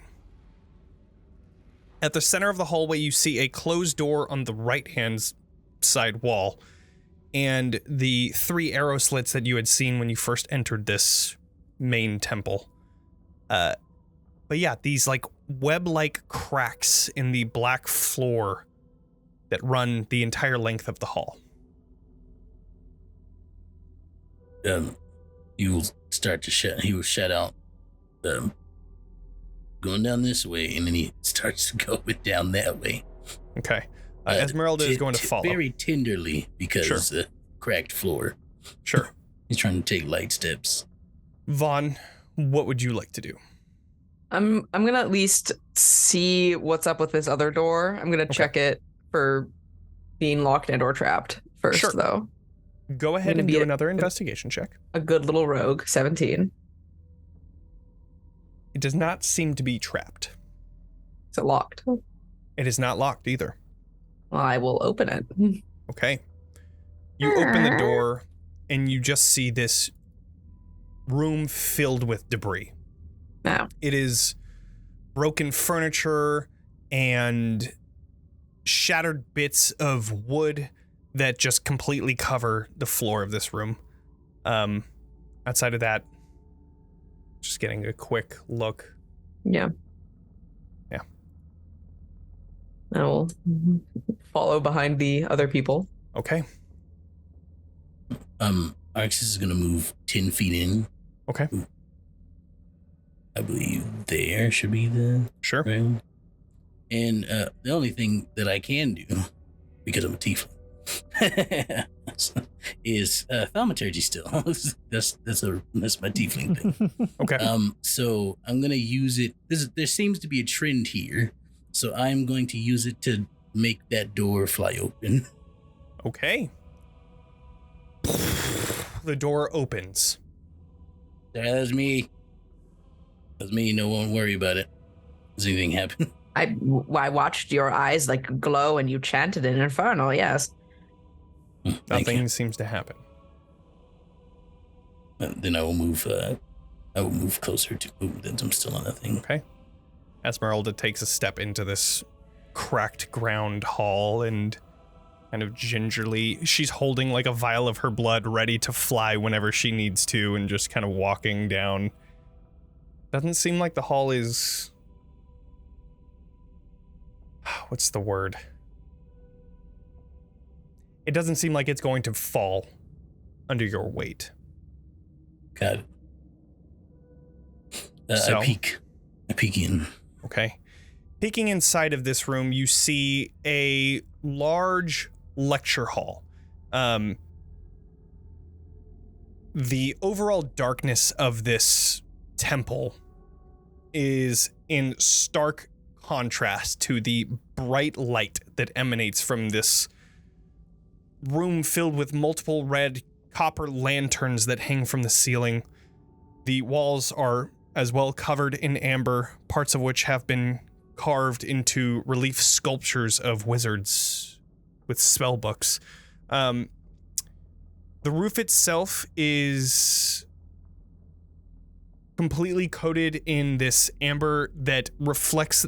At the center of the hallway, you see a closed door on the right-hand side wall and the 3 arrow slits that you had seen when you first entered this main temple. But yeah, these like web-like cracks in the black floor that run the entire length of the hall. You will start to he will shout out, going down this way, and then he starts to go down that way. Okay. Esmeralda is going to follow. Very tenderly, because of the cracked floor. Sure. He's trying to take light steps. Vaughn, what would you like to do? I'm gonna at least see what's up with this other door. I'm gonna check it for being locked and or trapped first, though. Go ahead and do another investigation check. A good little rogue, 17. It does not seem to be trapped. Is it locked? It is not locked either. Well, I will open it. Okay. You open the door and you just see this room filled with debris. Oh. It is broken furniture and shattered bits of wood that just completely cover the floor of this room. Outside of that, just getting a quick look. Yeah. Yeah. I will follow behind the other people. Okay. Arxes is gonna move 10 feet in. Okay. I believe there should be the room. And the only thing that I can do, because I'm a tiefling, is thaumaturgy still. that's my tiefling thing. Okay. So I'm gonna use it. There seems to be a trend here, so I'm going to use it to make that door fly open. Okay. The door opens. That's me. That's me. No one worry about it. Does anything happen? I watched your eyes like glow and you chanted an infernal, yes. Nothing seems to happen. Then I will move closer to that I'm still on that thing. Okay. Esmeralda takes a step into this cracked ground hall and kind of gingerly, she's holding like a vial of her blood ready to fly whenever she needs to and just kind of walking down. Doesn't seem like the hall is... What's the word? It doesn't seem like it's going to fall under your weight. Got it. I peek in. Okay. Peeking inside of this room, you see a large lecture hall. The overall darkness of this temple is in stark contrast to the bright light that emanates from this room filled with multiple red copper lanterns that hang from the ceiling. The walls are as well covered in amber, parts of which have been carved into relief sculptures of wizards with spell books. The roof itself is completely coated in this amber that reflects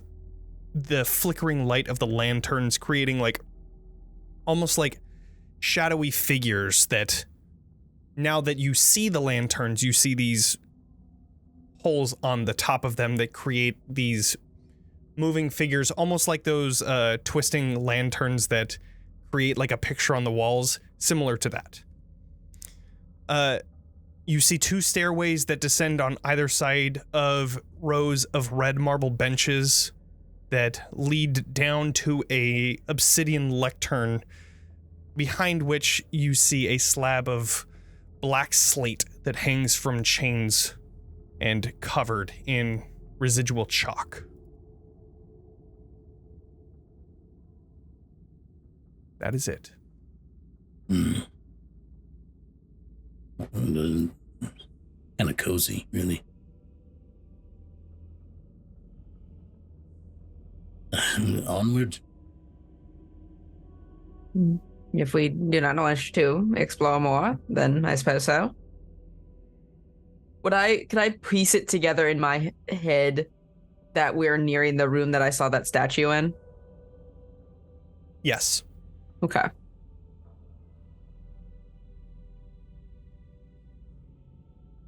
the flickering light of the lanterns, creating like almost like shadowy figures that now that you see the lanterns, you see these holes on the top of them that create these moving figures, almost like those twisting lanterns that create like a picture on the walls, similar to that. You see 2 stairways that descend on either side of rows of red marble benches that lead down to a obsidian lectern, behind which you see a slab of black slate that hangs from chains and covered in residual chalk. That is it. Kind of cozy, really. Onward. If we do not wish to explore more, then I suppose so. Could I piece it together in my head that we're nearing the room that I saw that statue in? Yes. Okay.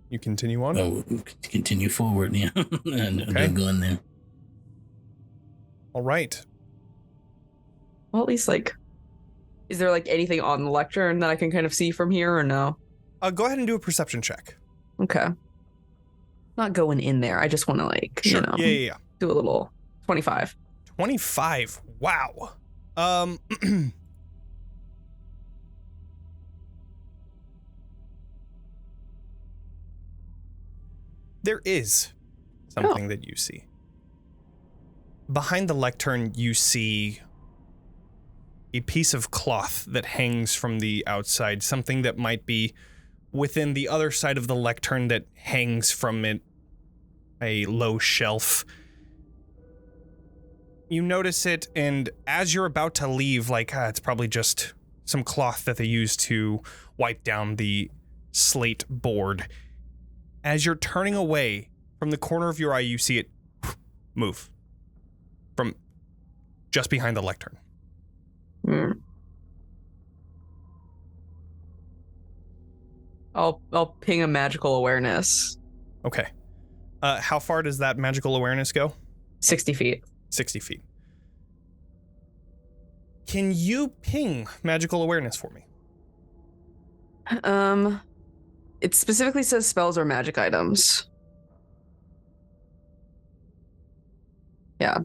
You continue on? Oh, continue forward, yeah. And Okay. don't go in there. All right. Well, at least, like, is there, like, anything on the lectern that I can kind of see from here, or no? Go ahead and do a perception check. Okay. Not going in there. I just want to, like, Sure. you know, Yeah. do a little 25. 25. Wow. There is something that you see. Behind the lectern, you see a piece of cloth that hangs from the outside, something that might be within the other side of the lectern that hangs from it, a low shelf. You notice it, and as you're about to leave, like, it's probably just some cloth that they use to wipe down the slate board. As you're turning away, from the corner of your eye, you see it move from just behind the lectern. I'll ping a magical awareness. Okay. How far does that magical awareness go? 60 feet. 60 feet. Can you ping magical awareness for me? It specifically says spells or magic items. Yeah.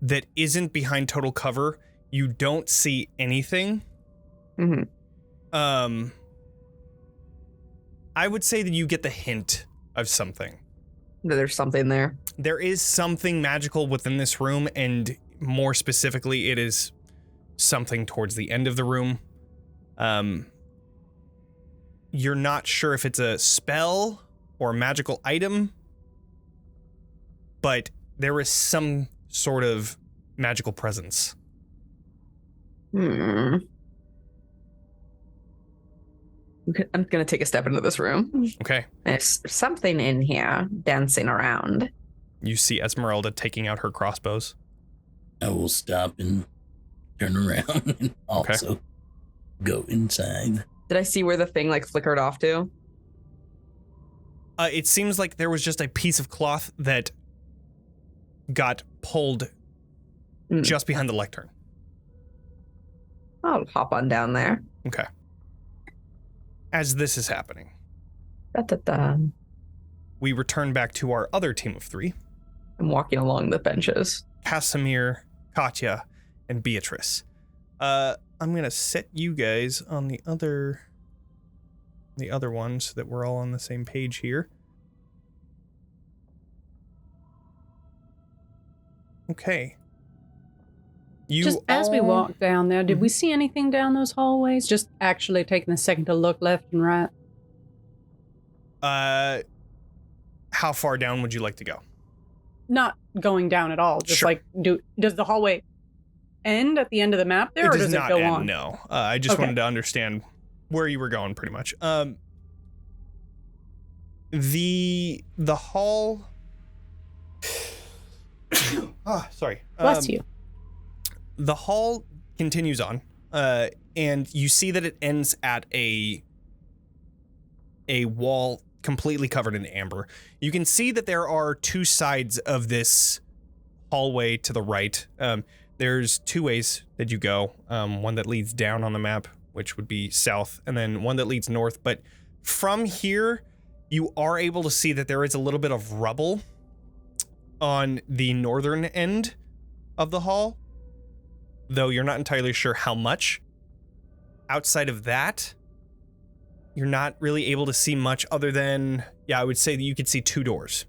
That isn't behind total cover. You don't see anything. Mm-hmm. I would say that you get the hint of something. There's something there. There is something magical within this room, and more specifically, it is something towards the end of the room. You're not sure if it's a spell or a magical item, but there is some sort of magical presence. I'm gonna take a step into this room. Okay. There's something in here dancing around. You see Esmeralda taking out her crossbows. I will stop and turn around and also go inside. Did I see where the thing like flickered off to? It seems like there was just a piece of cloth that got pulled just behind the lectern. I'll hop on down there. Okay. As this is happening, Da-da-da. we return back to our other team of three. I'm walking along the benches. Casimir, Katya, and Beatrice. I'm gonna set you guys on the other ones so that we're all on the same page here. Okay. Just as we walk down there, did we see anything down those hallways? Just actually taking a second to look left and right. How far down would you like to go? Not going down at all. Just Sure. like, does the hallway end at the end of the map there, or does it not go end, on? No. I just Okay. wanted to understand where you were going, pretty much. The hall. Sorry. Bless you. The hall continues on, and you see that it ends at a wall completely covered in amber. You can see that there are two sides of this hallway to the right. There's two ways that you go. One that leads down on the map, which would be south, and then one that leads north. But from here, you are able to see that there is a little bit of rubble on the northern end of the hall, though you're not entirely sure how much. Outside of that, you're not really able to see much other than, I would say that you could see two doors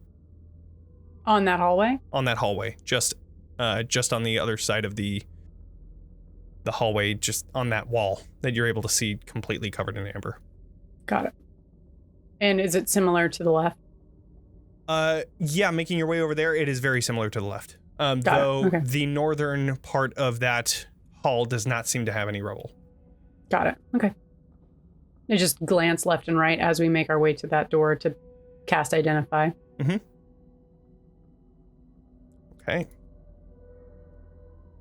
On that hallway? on that hallway, just on the other side of the the hallway just on that wall that you're able to see completely covered in amber. Got it. And is it similar to the left? Yeah, making your way over there, it is very similar to the left. Though the northern part of that hall does not seem to have any rubble. Got it. Okay. I just glance left and right as we make our way to that door to cast Identify. Mm-hmm. Okay.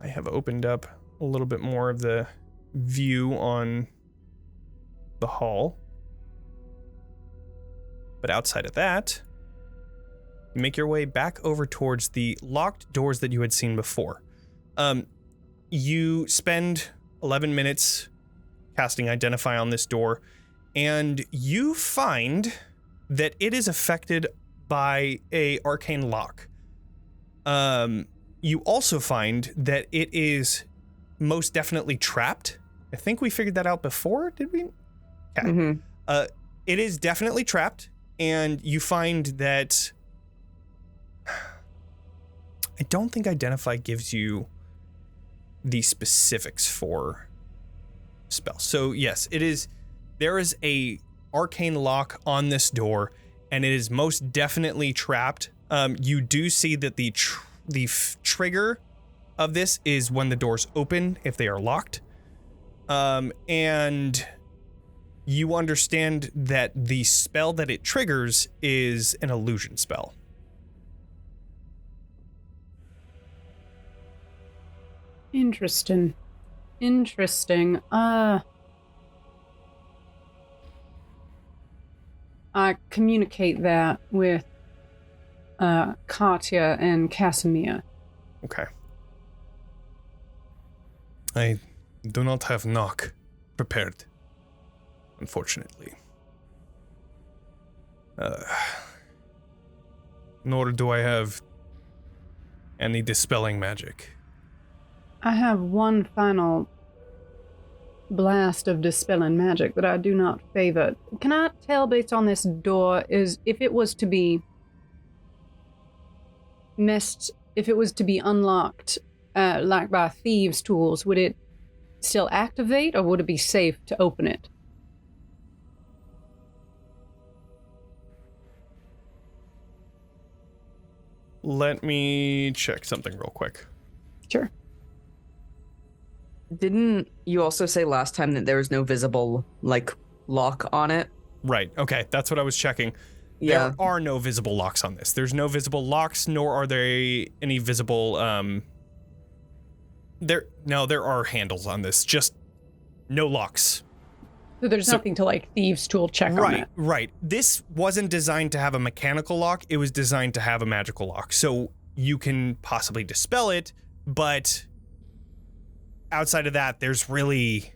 I have opened up a little bit more of the view on the hall. But outside of that, you make your way back over towards the locked doors that you had seen before. You spend 11 minutes casting Identify on this door, and you find that it is affected by a arcane lock. You also find that it is most definitely trapped. I think we figured that out before, did we? Okay. Mm-hmm. It is definitely trapped, and you find that I don't think Identify gives you the specifics for spell. So yes, it is. There is a arcane lock on this door, and it is most definitely trapped. You do see that the trigger of this is when the doors open if they are locked, and you understand that the spell that it triggers is an illusion spell. Interesting. I communicate that with Katya and Casimir. Okay. I do not have knock prepared, unfortunately. Nor do I have any dispelling magic. I have one final blast of dispelling magic that I do not favor. Can I tell based on this door is if it was to be unlocked like by thieves' tools, would it still activate or would it be safe to open it? Let me check something real quick. Sure. Didn't you also say last time that there was no visible, lock on it? Right, okay, that's what I was checking. Yeah. There are no visible locks on this. There's no visible locks, nor are there any visible, there are handles on this, just no locks. So there's nothing to, thieves' tool check on it. Right. This wasn't designed to have a mechanical lock, it was designed to have a magical lock. So you can possibly dispel it, but outside of that, there's really,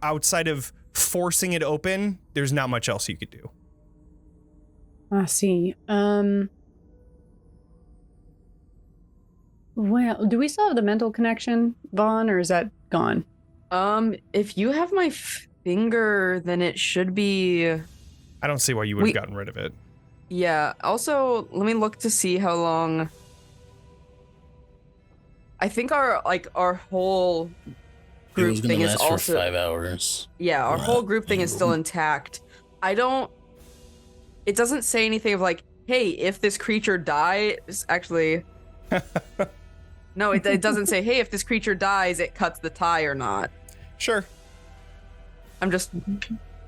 outside of forcing it open, there's not much else you could do. I see. Well, do we still have the mental connection, Vaughn, or is that gone? If you have my finger, then it should be... I don't see why you would have gotten rid of it. Yeah, also, let me look to see how long... I think our whole group thing is also... It was gonna last for 5 hours. Yeah, our whole group thing is still intact. It doesn't say anything of hey, if this creature dies... Actually... No, it doesn't say, hey, if this creature dies, it cuts the tie or not. Sure. I'm just...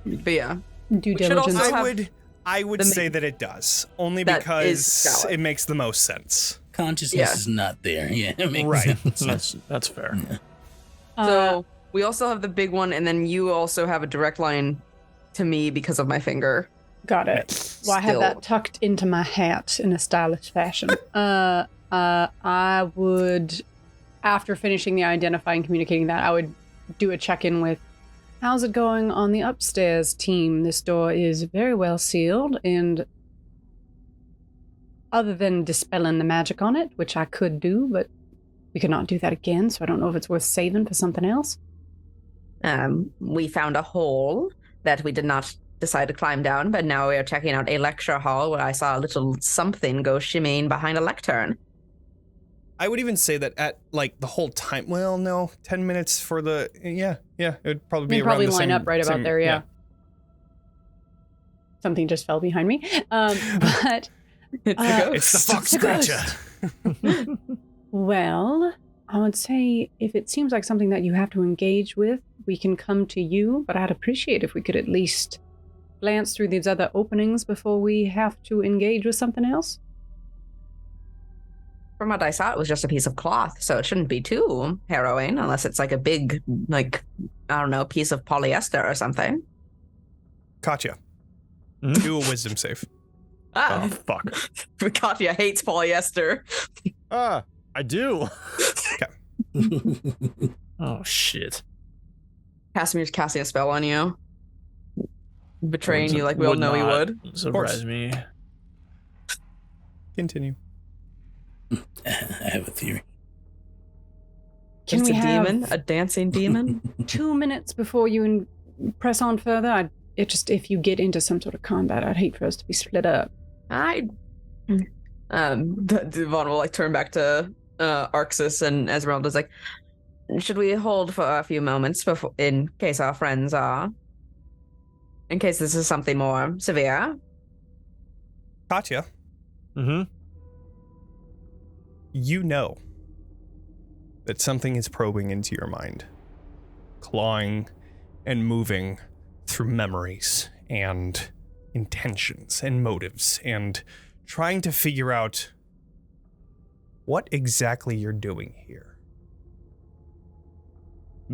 But yeah. Due diligence. I would say that it does. Only because it makes the most sense. Consciousness is not there. Yeah, it makes sense. That's fair. Yeah. So we also have the big one, and then you also have a direct line to me because of my finger. Got it. Well, I have that tucked into my hat in a stylish fashion. I would, after finishing the identifying, communicating that, I would do a check-in with, how's it going on the upstairs team? This door is very well sealed, and other than dispelling the magic on it, which I could do, but we could not do that again, so I don't know if it's worth saving for something else. We found a hole that we did not decide to climb down, but now we are checking out a lecture hall where I saw a little something go shimmying behind a lectern. I would even say that at like the whole time. Well, no, 10 minutes for the it would probably be We'd around probably the line same, up right about there. Yeah. Something just fell behind me. But It's a ghost. It's the fox It's a ghost. scratcher. Well, I would say if it seems like something that you have to engage with, we can come to you, but I'd appreciate if we could at least glance through these other openings before we have to engage with something else. From what I saw, it was just a piece of cloth, so it shouldn't be too harrowing unless it's like a big, like, I don't know, piece of polyester or something. Katya, do a wisdom save. Oh, fuck. Katya hates polyester. I do. Oh, shit. Casimir's casting a spell on you. Betraying you like we all know he would. Surprise me. Continue. I have a theory. Can It's we a have demon, a dancing demon. 2 minutes before you press on further? If you get into some sort of combat, I'd hate for us to be split up. Devan will like turn back to Arxes, and Esmeralda's like, Should we hold for a few moments before, in case our friends are? In case this is something more severe? Katya, Mm-hmm. you know that something is probing into your mind, clawing and moving through memories and intentions and motives and trying to figure out what exactly you're doing here.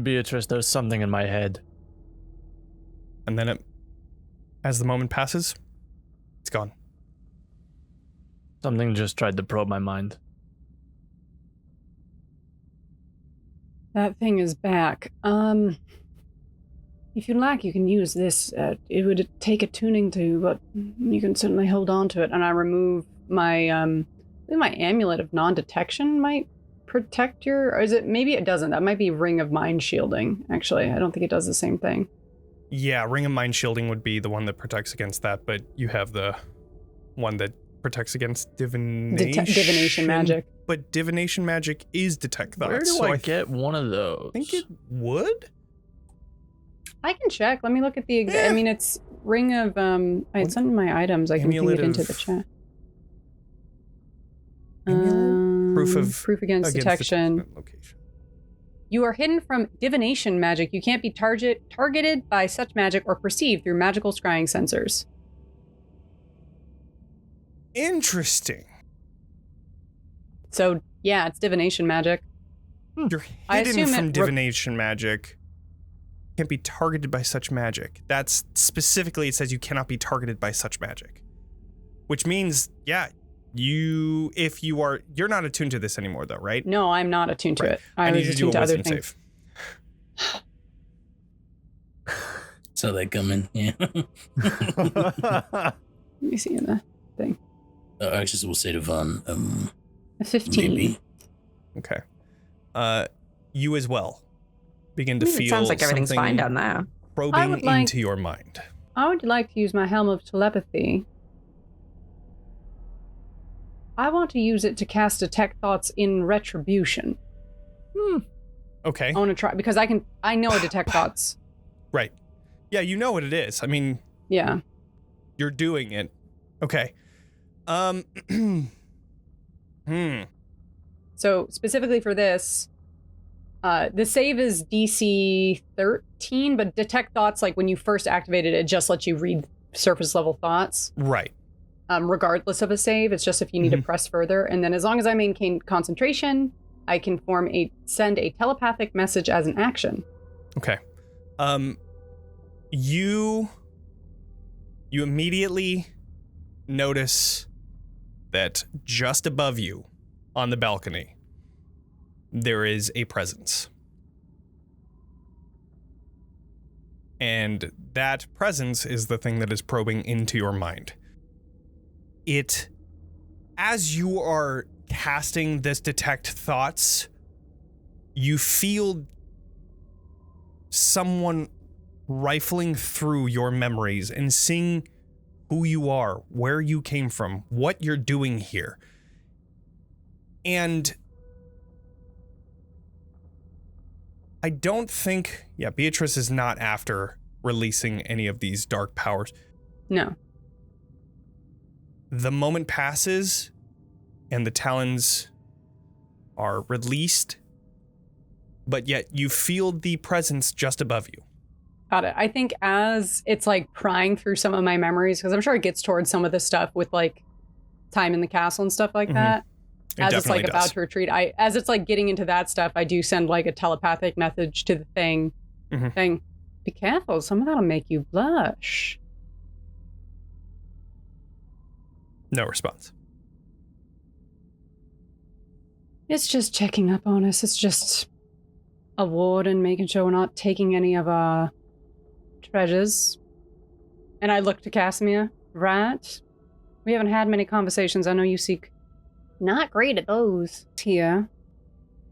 Beatrice, there's something in my head. And then as the moment passes, it's gone. Something just tried to probe my mind. That thing is back. If you like, you can use this. It would take attuning to, but you can certainly hold on to it. And I remove my, I think my amulet of non-detection might protect your, or is it, maybe it doesn't. That might be Ring of Mind Shielding, actually. I don't think it does the same thing. Yeah, Ring of Mind Shielding would be the one that protects against that, but you have the one that protects against divination. Divination magic. But divination magic is detect thoughts. Where do so I get one of those? I think it would? I can check. Let me look at the, I mean, it's Ring of, it's under my items. I can ping it into the chat. Proof against detection. Location. You are hidden from divination magic. You can't be targeted by such magic or perceived through magical scrying sensors. Interesting. So, yeah, it's divination magic. You're hidden from divination magic. Can't be targeted by such magic. That's specifically, it says you cannot be targeted by such magic. Which means, yeah, you're not attuned to this anymore though, right? No, I'm not attuned to it. I need you to do a wisdom things. save. Saw that coming, yeah. Let me see in the thing. Arxes will say to Von, A 15. maybe. Okay. You as well begin to feel It sounds like everything's something fine down there. probing into your mind. I would like to use my Helm of Telepathy. I want to use it to cast Detect Thoughts in Retribution. Okay. I want to try, because I know Detect Thoughts. Right. Yeah, you know what it is. I mean, Yeah. you're doing it. Okay. So specifically for this, the save is DC 13, but Detect Thoughts, like when you first activated it, just lets you read surface level thoughts. Right. Regardless of a save, it's just if you need to press further. And then as long as I maintain concentration, I can send a telepathic message as an action. Okay. You immediately notice that just above you on the balcony, there is a presence. And that presence is the thing that is probing into your mind. As you are casting this detect thoughts, you feel someone rifling through your memories and seeing who you are, where you came from, what you're doing here. And I don't think, Beatrice is not after releasing any of these dark powers. No. The moment passes and the talons are released, but yet you feel the presence just above you. Got it. I think as it's like prying through some of my memories, because I'm sure it gets towards some of the stuff with like time in the castle and stuff like that. As it's like about to retreat, as it's like getting into that stuff, I do send like a telepathic message to the thing saying, be careful, some of that'll make you blush. No response. It's just checking up on us. It's just a ward and making sure we're not taking any of our treasures. And I look to Casimir, right? We haven't had many conversations. I know you seek not great at those. Tia,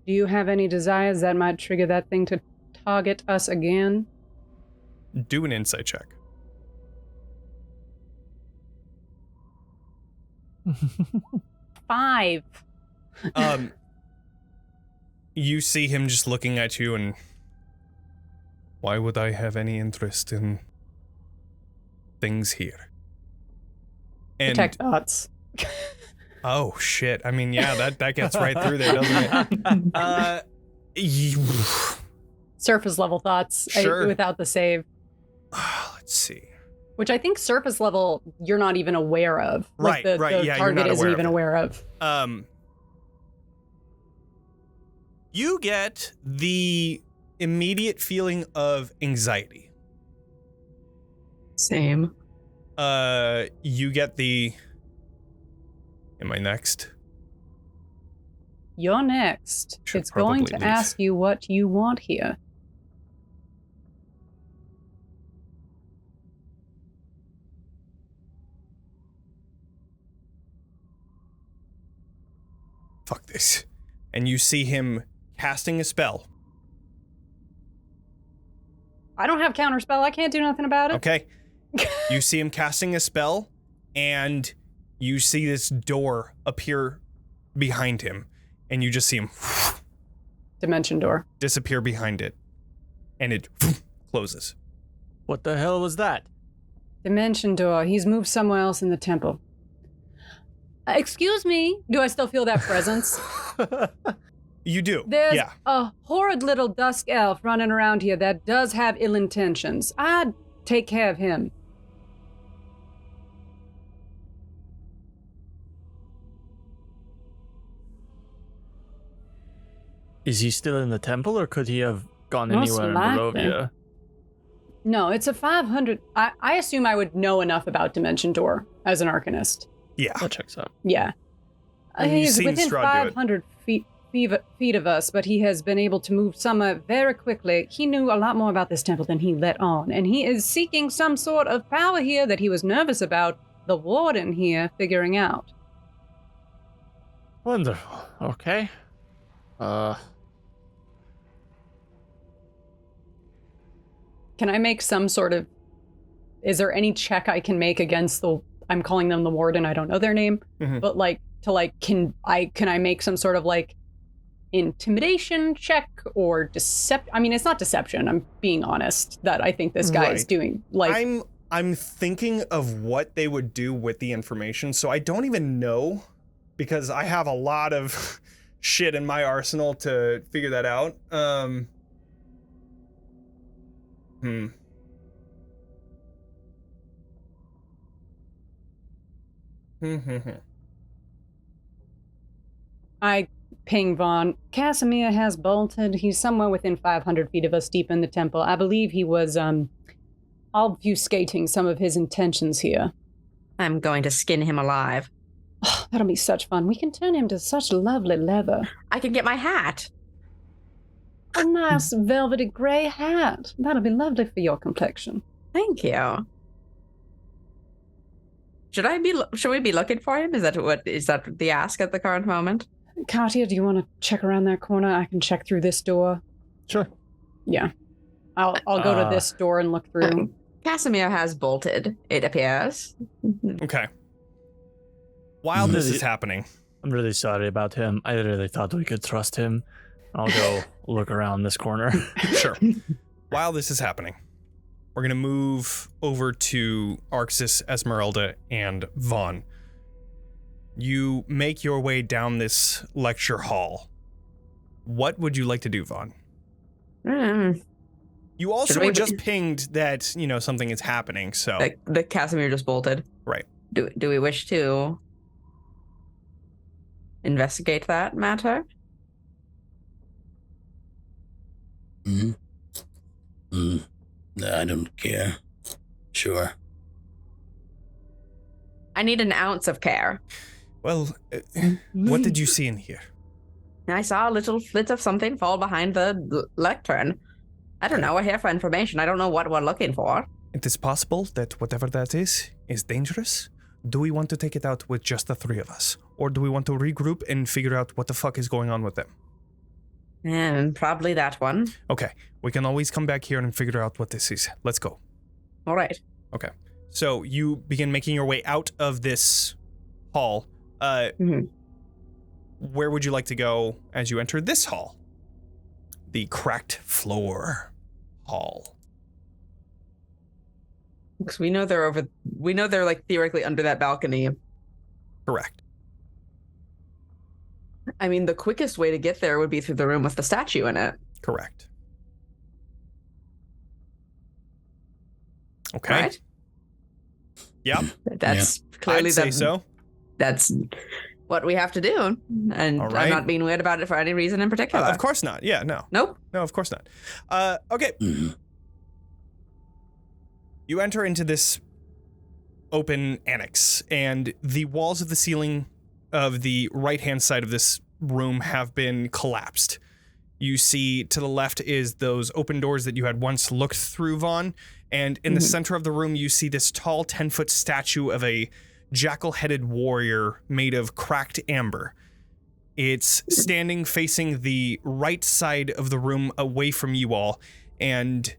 do you have any desires that might trigger that thing to target us again? Do an insight check. Five. You see him just looking at you and... Why would I have any interest in things here? And Protect thoughts. oh shit! I mean, yeah, that gets right through there, doesn't it? Surface level thoughts Sure. without the save. Let's see. Which I think surface level you're not even aware of. Like Right, the yeah, you're target not isn't aware of even it. aware of. You get the immediate feeling of anxiety. Same. You get the... Am I next? You're next. Should It's going probably to leave. ask you what you want here. Fuck this. And you see him casting a spell. I don't have counterspell. I can't do nothing about it. Okay. You see him casting a spell, and you see this door appear behind him, and you just see him Dimension door. disappear behind it, and it closes. What the hell was that? Dimension door. He's moved somewhere else in the temple. Excuse me. Do I still feel that presence? You do. There's Yeah. a horrid little dusk elf running around here that does have ill intentions. I'd take care of him. Is he still in the temple, or could he have gone Most anywhere in likely. Barovia? No, it's a 500... I assume I would know enough about Dimension Door as an Arcanist. Yeah. That checks out. Yeah. And you've He's seen within Strahd do it. 500 feet of us, but he has been able to move somewhere very quickly. He knew a lot more about this temple than he let on, and he is seeking some sort of power here that he was nervous about the warden here figuring out. Wonderful. Okay. Can I make some sort of... Is there any check I can make against the... I'm calling them the warden, I don't know their name, Mhm. but like, to like, can I make some sort of like intimidation check or deception? I mean, it's not deception, I'm being honest, that I think this guy is Right. doing. Like, I'm thinking of what they would do with the information, so I don't even know, because I have a lot of shit in my arsenal to figure that out. I ping Vaughn. Casimir has bolted. He's somewhere within 500 feet of us deep in the temple. I believe he was, obfuscating some of his intentions here. I'm going to skin him alive. Oh, that'll be such fun. We can turn him to such lovely leather. I can get my hat. A nice velvety gray hat. That'll be lovely for your complexion. Thank you. Should we be looking for him? Is that the ask at the current moment? Katya, do you want to check around that corner? I can check through this door. Sure. Yeah. I'll go to this door and look through. Casimir has bolted, it appears. Okay. While this is happening, I'm really sorry about him. I really thought we could trust him. I'll go look around this corner. Sure. While this is happening, we're going to move over to Arxes, Esmeralda, and Vaughn. You make your way down this lecture hall. What would you like to do, Vaughn? You also were just pinged that, something is happening, so... The Casimir just bolted. Right. Do we wish to investigate that matter? I don't care. Sure. I need an ounce of care. Well, what did you see in here? I saw a little flit of something fall behind the lectern. I don't know. We're here for information. I don't know what we're looking for. It is possible that whatever that is dangerous. Do we want to take it out with just the three of us? Or do we want to regroup and figure out what the fuck is going on with them? Probably that one. Okay, we can always come back here and figure out what this is. Let's go. All right. Okay, so you begin making your way out of this hall. Where would you like to go as you enter this hall? The cracked floor hall. Because we know they're like theoretically under that balcony. Correct. I mean, the quickest way to get there would be through the room with the statue in it. Correct. Okay. Right? Yep. That's clearly I'd say so. That's what we have to do. And All right. I'm not being weird about it for any reason in particular. Of course not. Yeah, no. Nope. No, of course not. Okay. You enter into this open annex, and the walls of the ceiling of the right-hand side of this room have been collapsed. You see to the left is those open doors that you had once looked through, Vaughn, and in the center of the room you see this tall 10-foot statue of a jackal-headed warrior made of cracked amber. It's standing facing the right side of the room away from you all, and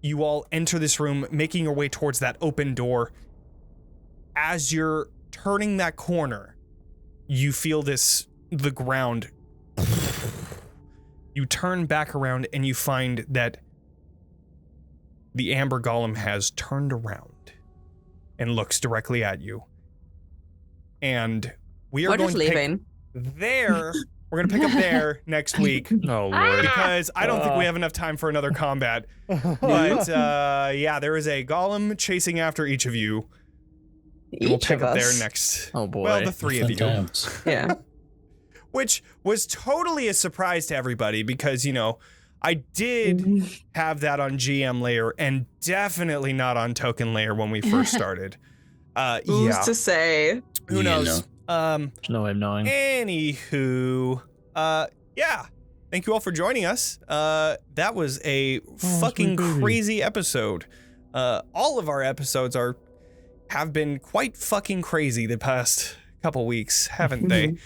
you all enter this room, making your way towards that open door. As you're turning that corner, you feel the ground. You turn back around and you find that the amber golem has turned around and looks directly at you. And we are We're going just to leaving. we're going to pick up there next week. Oh, Lord. Because I don't think we have enough time for another combat. But yeah, there is a golem chasing after each of you. And we'll pick up there next. Oh, boy. Well, the three of you. Yeah. Which was totally a surprise to everybody because, I did have that on GM layer and definitely not on token layer when we first started. Who's to say? Who knows? There's no way of knowing. Anywho, yeah. Thank you all for joining us. That was a fucking crazy episode. All of our episodes have been quite fucking crazy the past couple weeks, haven't they?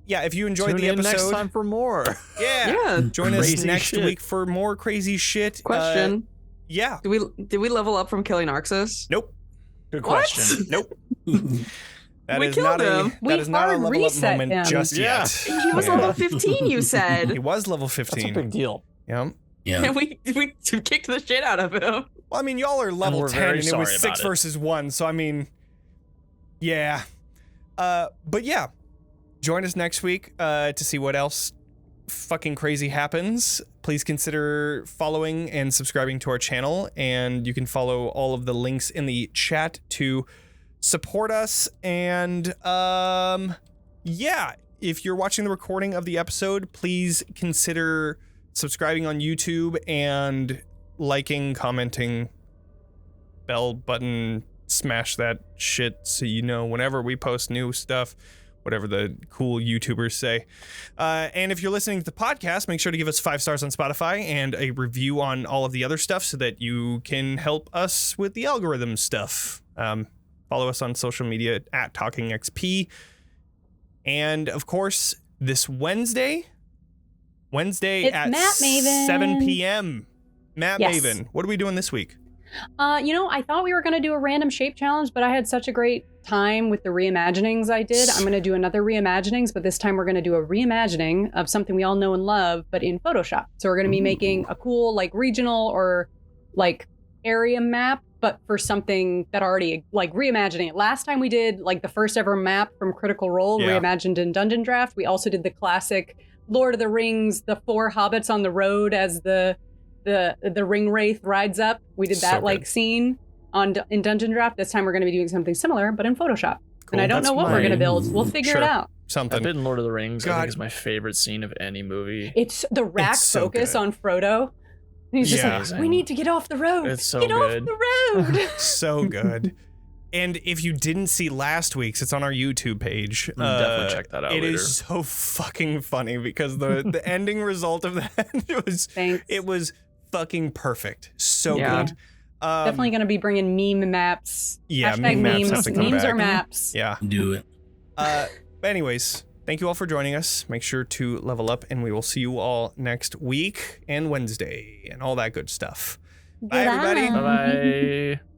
Yeah, if you enjoyed the episode, next time for more. Yeah. Join us Crazy next shit. week for more crazy shit. Question. Yeah. Did we level up from killing Arxes? Nope. Good What? question. Nope. That We is killed not him. that is not a hard level up reset moment him. just Yeah. yet. He was level 15, you said. He was level That's a 15. big deal. Yeah. Yeah. And we kicked the shit out of him. Well, I mean, y'all are level we're 10 very and it was sorry 6 about it. versus 1, so I mean, yeah. But yeah, join us next week to see what else fucking crazy happens. Please consider following and subscribing to our channel, and you can follow all of the links in the chat to support us. And yeah, if you're watching the recording of the episode, please consider subscribing on YouTube and liking, commenting, bell button, smash that shit so you know whenever we post new stuff, whatever the cool YouTubers say. And if you're listening to the podcast, make sure to give us 5 stars on Spotify and a review on all of the other stuff so that you can help us with the algorithm stuff. Follow us on social media at TalkingXP. And of course, this Wednesday It's at Matt Maven. 7 p.m. Matt Yes. Maven. What are we doing this week? I thought we were going to do a random shape challenge, but I had such a great time with the reimaginings I did, I'm going to do another reimaginings, but this time we're going to do a reimagining of something we all know and love, but in Photoshop. So we're going to be making a cool like regional or like area map, but for something that already like reimagining it. Last time we did like the first ever map from Critical Role reimagined in Dungeon Draft. We also did the classic Lord of the Rings, the 4 hobbits on the road as the ring wraith rides up. We did that like scene in Dungeon Draft. This time we're going to be doing something similar, but in Photoshop. Cool. And I don't know what we're going to build. We'll figure it out. Something. I've been Lord of the Rings. I think is my favorite scene of any movie. It's the rack focus on Frodo. And he's just like, we need to get off the road. It's so get good. off the road. So good. And if you didn't see last week's, it's on our YouTube page. Definitely check that out. It is so fucking funny because the ending result of that it was fucking perfect. So good. Definitely going to be bringing meme maps. Yeah, memes are maps. Yeah. Do it. Anyways, thank you all for joining us. Make sure to level up, and we will see you all next week and Wednesday and all that good stuff. Bye, everybody. Bye-bye.